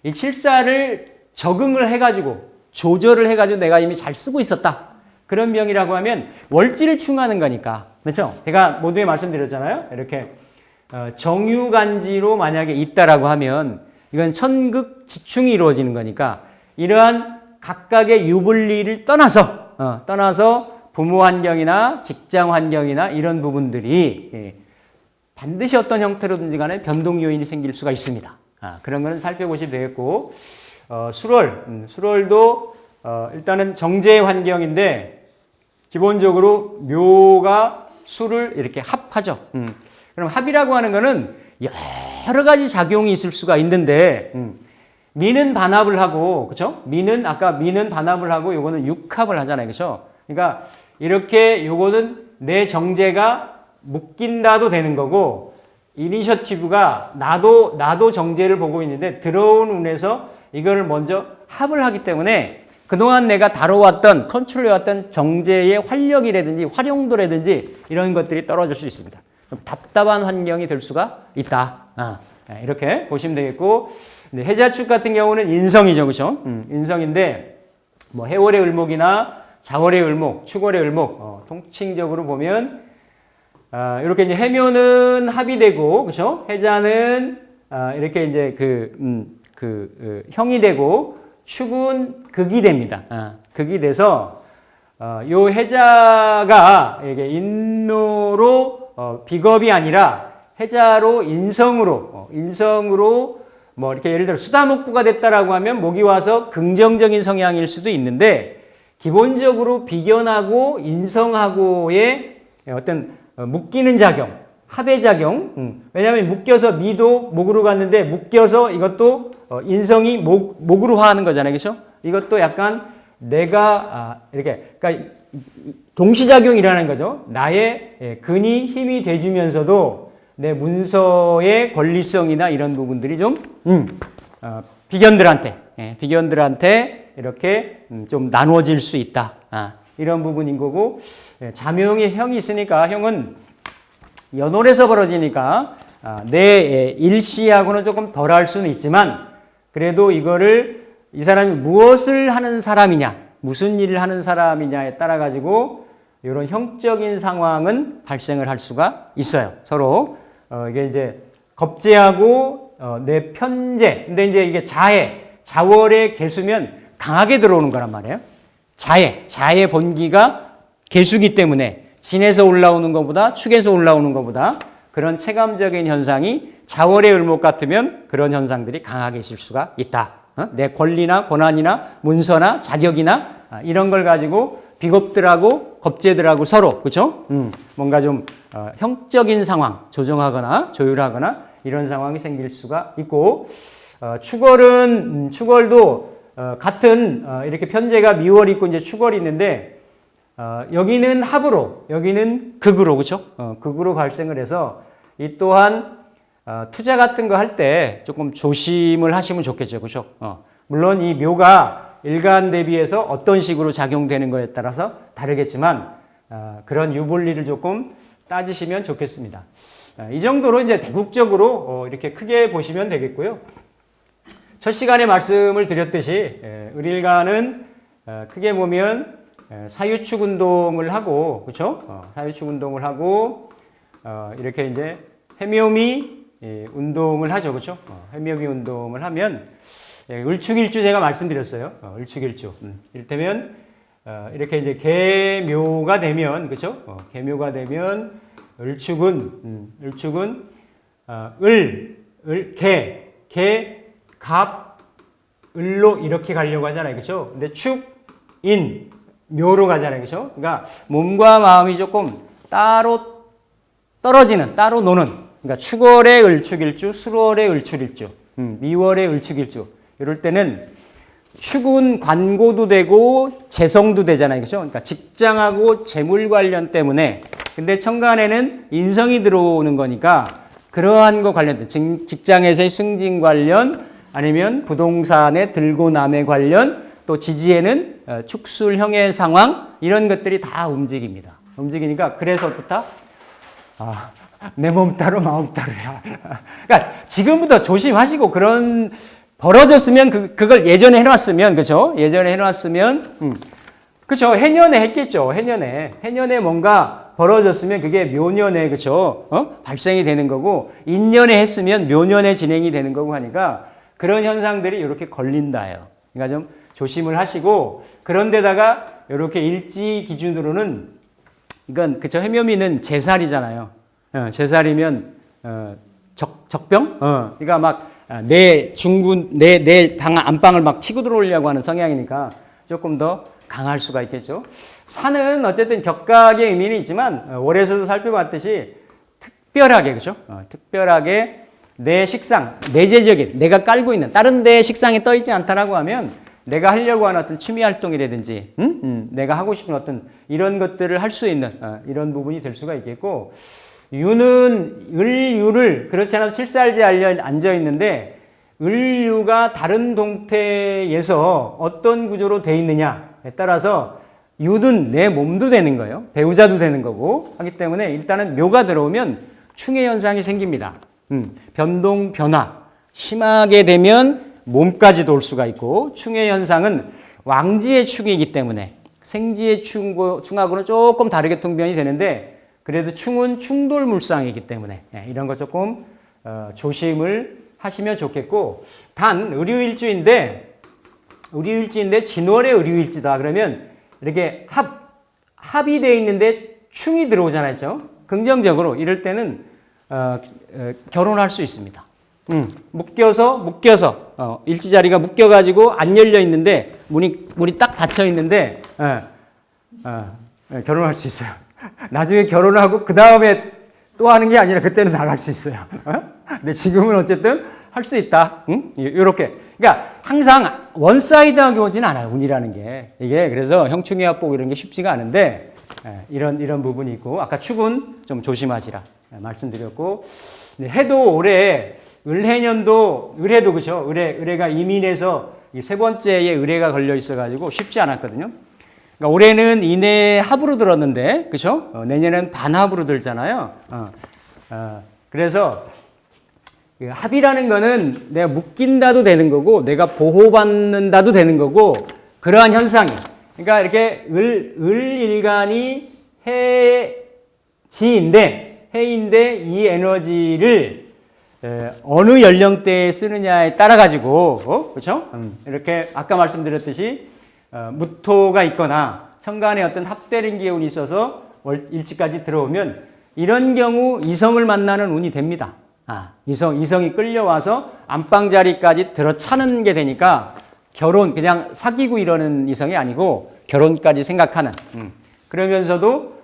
[SPEAKER 1] 이 7살을 적응을 해가지고 조절을 해가지고 내가 이미 잘 쓰고 있었다. 그런 명이라고 하면 월지를 충하는 거니까. 그렇죠? 제가 모두에 말씀드렸잖아요. 이렇게 정유간지로 만약에 있다라고 하면 이건 천극지충이 이루어지는 거니까 이러한 각각의 유불리를 떠나서 부모 환경이나 직장 환경이나 이런 부분들이 반드시 어떤 형태로든지 간에 변동 요인이 생길 수가 있습니다. 그런 거는 살펴보시면 되겠고 수월도 일단은 정제 환경인데 기본적으로 묘가 수를 이렇게 합하죠. 그럼 합이라고 하는 거는 여러 가지 작용이 있을 수가 있는데 미는 반합을 하고 그렇죠? 아까 미는 반합을 하고 요거는 육합을 하잖아요. 그렇죠? 그러니까 이렇게 요거는 내 정제가 묶인다도 되는 거고 이니셔티브가 나도 정제를 보고 있는데 들어온 운에서 이거를 먼저 합을 하기 때문에 그동안 내가 다뤄왔던 컨트롤해왔던 정제의 활력이라든지 활용도라든지 이런 것들이 떨어질 수 있습니다. 답답한 환경이 될 수가 있다. 이렇게 보시면 되겠고 해자축 같은 경우는 인성이죠. 그렇죠? 인성인데 뭐 해월의 을목이나 자월의 을목, 축월의 을목 통칭적으로 보면 이렇게 이제 해묘는 합이 되고 그렇죠? 해자는 이렇게 이제 형이 되고 축은 극이 됩니다. 극이 돼서 요 해자가 이게 인묘로 비겁이 아니라 해자로 인성으로 뭐 이렇게 예를 들어 수다목구가 됐다라고 하면 목이 와서 긍정적인 성향일 수도 있는데 기본적으로 비견하고 인성하고의 어떤 묶이는 작용, 합의 작용. 왜냐하면 묶여서 미도 목으로 갔는데 묶여서 이것도 인성이 목으로 하는 거잖아요, 그렇죠? 이것도 약간 내가 이렇게 그러니까 동시작용이라는 거죠. 나의 근이 힘이 돼주면서도 내 문서의 권리성이나 이런 부분들이 좀 비견들한테 이렇게 좀 나눠질 수 있다. 이런 부분인 거고 자명의 형이 있으니까 형은 연월에서 벌어지니까 내 일시하고는 조금 덜할 수는 있지만 그래도 이거를 이 사람이 무엇을 하는 사람이냐, 무슨 일을 하는 사람이냐에 따라 가지고 이런 형적인 상황은 발생을 할 수가 있어요. 서로 이게 이제 겁재하고 내 편재. 근데 이제 이게 자월의 개수면 강하게 들어오는 거란 말이에요. 자의 본기가 개수기 때문에 진에서 올라오는 것보다 축에서 올라오는 것보다 그런 체감적인 현상이 자월의 을목 같으면 그런 현상들이 강하게 있을 수가 있다. 내 권리나 권한이나 문서나 자격이나 이런 걸 가지고 비겁들하고 겁재들하고 서로 그렇죠? 뭔가 좀 형적인 상황 조정하거나 조율하거나 이런 상황이 생길 수가 있고 축월도 같은 이렇게 편재가 미월이 있고 이제 축월이 있는데 여기는 합으로 여기는 극으로 그렇죠? 극으로 발생을 해서 이 또한 투자 같은 거 할 때 조금 조심을 하시면 좋겠죠. 그렇죠? 물론 이 묘가 일간 대비해서 어떤 식으로 작용되는 거에 따라서 다르겠지만 그런 유불리를 조금 따지시면 좋겠습니다. 이 정도로 이제 대국적으로 이렇게 크게 보시면 되겠고요. 첫 시간에 말씀을 드렸듯이 을일간은 크게 보면 사유축 운동을 하고 그렇죠? 사유축 운동을 하고 이렇게 이제 해묘미 운동을 하죠. 그렇죠? 해묘미 운동을 하면 을축일주 제가 말씀드렸어요. 을축일주. 이를테면 이렇게 이제 개묘가 되면 그렇죠? 개묘가 되면 을축은 개, 갑, 을로 이렇게 가려고 하잖아요. 그렇죠? 근데 축, 인, 묘로 가잖아요. 그죠? 그러니까 몸과 마음이 조금 따로 떨어지는, 따로 노는. 그러니까 축월의 을축일주, 수월의 을축일주, 미월의 을축일주. 이럴 때는 축은 관고도 되고 재성도 되잖아요. 그죠? 그러니까 직장하고 재물 관련 때문에. 근데 천간에는 인성이 들어오는 거니까 그러한 거 관련된 직장에서의 승진 관련 아니면 부동산의 들고남의 관련 또 지지에는 축술형의 상황 이런 것들이 다 움직입니다. 움직이니까 그래서 어떻다? 내 몸 따로 마음 따로야. 그러니까 지금부터 조심하시고 그런 벌어졌으면 그걸 예전에 해놨으면 그죠? 예전에 해놨으면 그죠? 해년에 했겠죠. 해년에 뭔가 벌어졌으면 그게 묘년에 그죠? 발생이 되는 거고 인년에 했으면 묘년에 진행이 되는 거고 하니까 그런 현상들이 이렇게 걸린다요. 그러니까 좀 조심을 하시고 그런데다가 이렇게 일지 기준으로는 이건 그쵸? 해묘미는 제살이잖아요. 제살이면 적병? 그러니까 막 내 중군 내 방 안방을 막 치고 들어오려고 하는 성향이니까 조금 더 강할 수가 있겠죠. 산은 어쨌든 격각의 의미는 있지만 월에서도 살펴봤듯이 특별하게 그죠? 특별하게 내 식상, 내재적인 내가 깔고 있는 다른 데 식상에 떠 있지 않다라고 하면 내가 하려고 하는 어떤 취미 활동이라든지 내가 하고 싶은 어떤 이런 것들을 할 수 있는 이런 부분이 될 수가 있겠고 유는 을유를 그렇지 않아도 칠살지에 앉아 있는데 을유가 다른 동태에서 어떤 구조로 돼 있느냐에 따라서 유는 내 몸도 되는 거예요. 배우자도 되는 거고 하기 때문에 일단은 묘가 들어오면 충의 현상이 생깁니다. 변동, 변화 심하게 되면 몸까지도 올 수가 있고 충의 현상은 왕지의 충이기 때문에 생지의 충하고는 조금 다르게 통변이 되는데 그래도 충은 충돌물상이기 때문에 이런 거 조금 조심을 하시면 좋겠고 단 의류일주인데 진월의 의류일지다 그러면 이렇게 합이 되어 있는데 충이 들어오잖아요. 긍정적으로 이럴 때는 결혼할 수 있습니다. 묶여서 일지자리가 묶여가지고 안 열려 있는데 문이 딱 닫혀 있는데 결혼할 수 있어요. 나중에 결혼하고 그 다음에 또 하는 게 아니라 그때는 나갈 수 있어요. 근데 지금은 어쨌든 할 수 있다. 이렇게. 그러니까 항상 원사이드하게 오진 않아요. 운이라는 게 이게 그래서 형충해합복 이런 게 쉽지가 않은데 이런 부분이 있고 아까 축은 좀 조심하시라 말씀드렸고 해도 올해 을해년도 을해도 그죠? 을해가 이민해서 세 번째에 을해가 걸려 있어가지고 쉽지 않았거든요. 그러니까 올해는 인해 합으로 들었는데, 그죠? 내년엔 반합으로 들잖아요. 그래서 합이라는 거는 내가 묶인다도 되는 거고, 내가 보호받는다도 되는 거고, 그러한 현상이. 그러니까 이렇게 을일간이 해인데 이 에너지를 어느 연령대에 쓰느냐에 따라 가지고, 그렇죠? 이렇게 아까 말씀드렸듯이 무토가 있거나 천간에 어떤 합대는 기운이 있어서 일지까지 들어오면 이런 경우 이성을 만나는 운이 됩니다. 이성이 끌려와서 안방 자리까지 들어차는 게 되니까 결혼 그냥 사귀고 이러는 이성이 아니고 결혼까지 생각하는. 그러면서도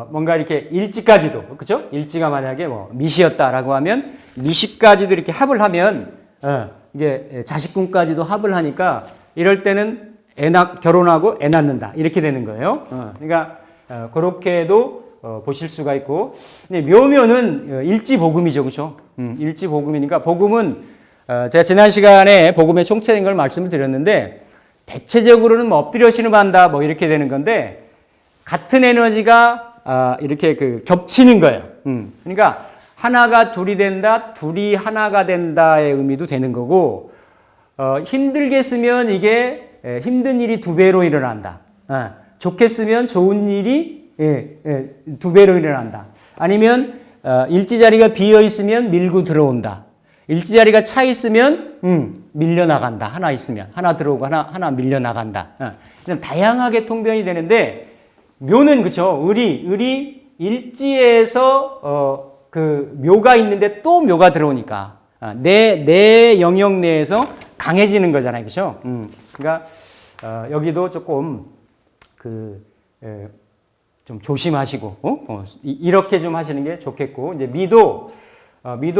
[SPEAKER 1] 뭔가 이렇게 일지까지도 그렇죠? 일지가 만약에 뭐 미시였다라고 하면 미시까지도 이렇게 합을 하면 이게 자식군까지도 합을 하니까 이럴 때는 결혼하고 애 낳는다 이렇게 되는 거예요. 그러니까 그렇게도 보실 수가 있고 묘묘는 일지복음이죠, 그렇죠? 일지복음이니까 복음은 제가 지난 시간에 복음의 총체인 걸 말씀을 드렸는데 대체적으로는 뭐 엎드려 신음한다 뭐 이렇게 되는 건데 같은 에너지가 이렇게 겹치는 거예요. 그러니까 하나가 둘이 된다, 둘이 하나가 된다의 의미도 되는 거고 힘들게 쓰면 이게 힘든 일이 두 배로 일어난다. 좋게 쓰면 좋은 일이 두 배로 일어난다. 아니면 일지자리가 비어 있으면 밀고 들어온다. 일지자리가 차 있으면 밀려나간다. 하나 있으면 하나 들어오고 하나 밀려나간다. 다양하게 통변이 되는데 묘는 그렇죠. 을이 일지에서 그 묘가 있는데 또 묘가 들어오니까 내 영역 내에서 강해지는 거잖아요. 그렇죠? 그러니까 여기도 조금 좀 조심하시고, 이렇게 좀 하시는 게 좋겠고, 이제 미도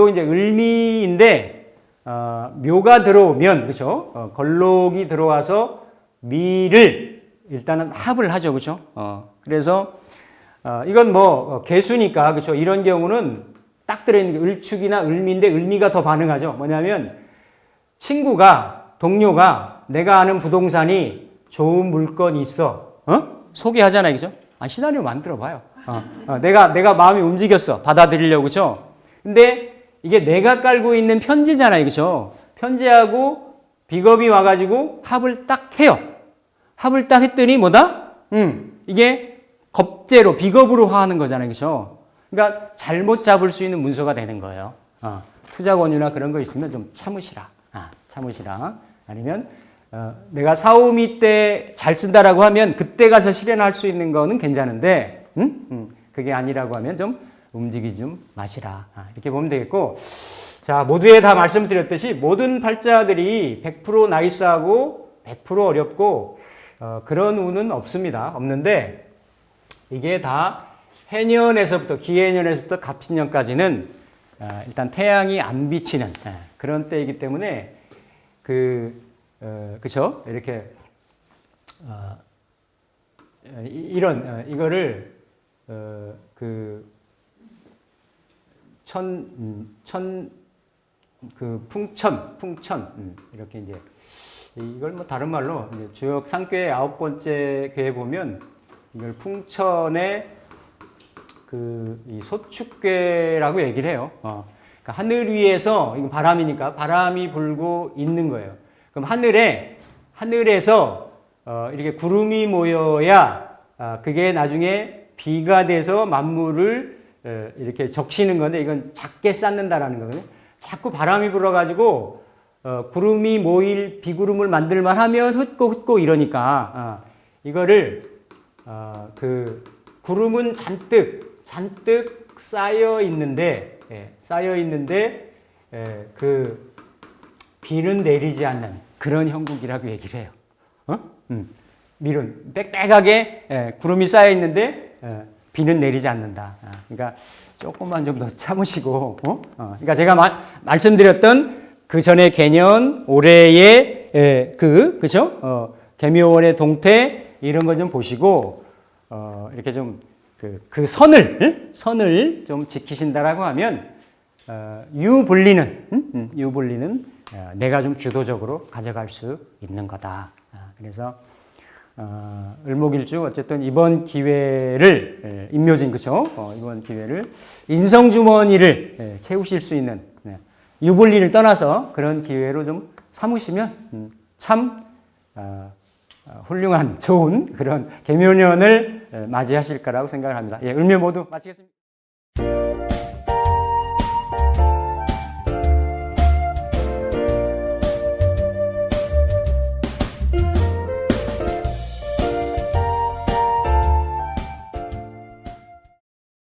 [SPEAKER 1] 이제 을미인데, 묘가 들어오면, 그죠? 걸록이 들어와서 미를 일단은 합을 하죠, 그죠? 그래서, 이건 뭐, 개수니까, 그죠? 이런 경우는 딱 들어있는 게 을축이나 을미인데, 을미가 더 반응하죠. 뭐냐면, 동료가 내가 아는 부동산이 좋은 물건이 있어. 소개하잖아요, 그죠? 시나리오 만들어 봐요. 내가 마음이 움직였어. 받아들이려고, 그죠? 근데 이게 내가 깔고 있는 편지잖아요, 그죠? 편지하고 비겁이 와가지고 합을 딱 해요. 합을 딱 했더니 뭐다? 이게 겁제로, 비겁으로 하는 거잖아요, 그죠? 그러니까 잘못 잡을 수 있는 문서가 되는 거예요. 투자 권유나 그런 거 있으면 좀 참으시라. 참으시라. 아니면 내가 사오미 때 잘 쓴다라고 하면 그때 가서 실현할 수 있는 거는 괜찮은데 그게 아니라고 하면 좀 움직이지 좀 마시라. 이렇게 보면 되겠고, 자, 모두에 다 말씀드렸듯이 모든 팔자들이 100% 나이스하고 100% 어렵고 그런 운은 없습니다. 없는데 이게 다 해년에서부터 기해년에서부터 갑신년까지는 일단 태양이 안 비치는 그런 때이기 때문에 그쵸? 이렇게, 이거를, 풍천, 이렇게 이제, 이걸 뭐 다른 말로, 이제 주역 상괴의 9번째 궤에 보면, 이걸 풍천의 이 소축괴라고 얘기를 해요. 그러니까 하늘 위에서, 이건 바람이니까 바람이 불고 있는 거예요. 그럼 하늘에서 이렇게 구름이 모여야 그게 나중에 비가 돼서 만물을 이렇게 적시는 건데, 이건 작게 쌓는다라는 거거든요. 자꾸 바람이 불어가지고 구름이 모일 비구름을 만들만 하면 흩고 이러니까 이거를 구름은 잔뜩 쌓여 있는데 비는 내리지 않는 그런 형국이라고 얘기를 해요. 밀은 빽빽하게 구름이 쌓여 있는데 비는 내리지 않는다. 그러니까 조금만 좀 더 참으시고, 그러니까 제가 말씀드렸던 그 전에 개년 올해의 그죠? 개묘월의 동태 이런 거 좀 보시고 이렇게 좀 그 선을 좀 지키신다라고 하면 유불리는 내가 좀 주도적으로 가져갈 수 있는 거다. 그래서 을목일주 어쨌든 이번 기회를 임묘진 그죠? 이번 기회를 인성주머니를 채우실 수 있는 유불리를 떠나서 그런 기회로 좀 삼으시면 참 훌륭한 좋은 그런 개묘년을 맞이하실 거라고 생각을 합니다. 예, 을묘 모두 마치겠습니다.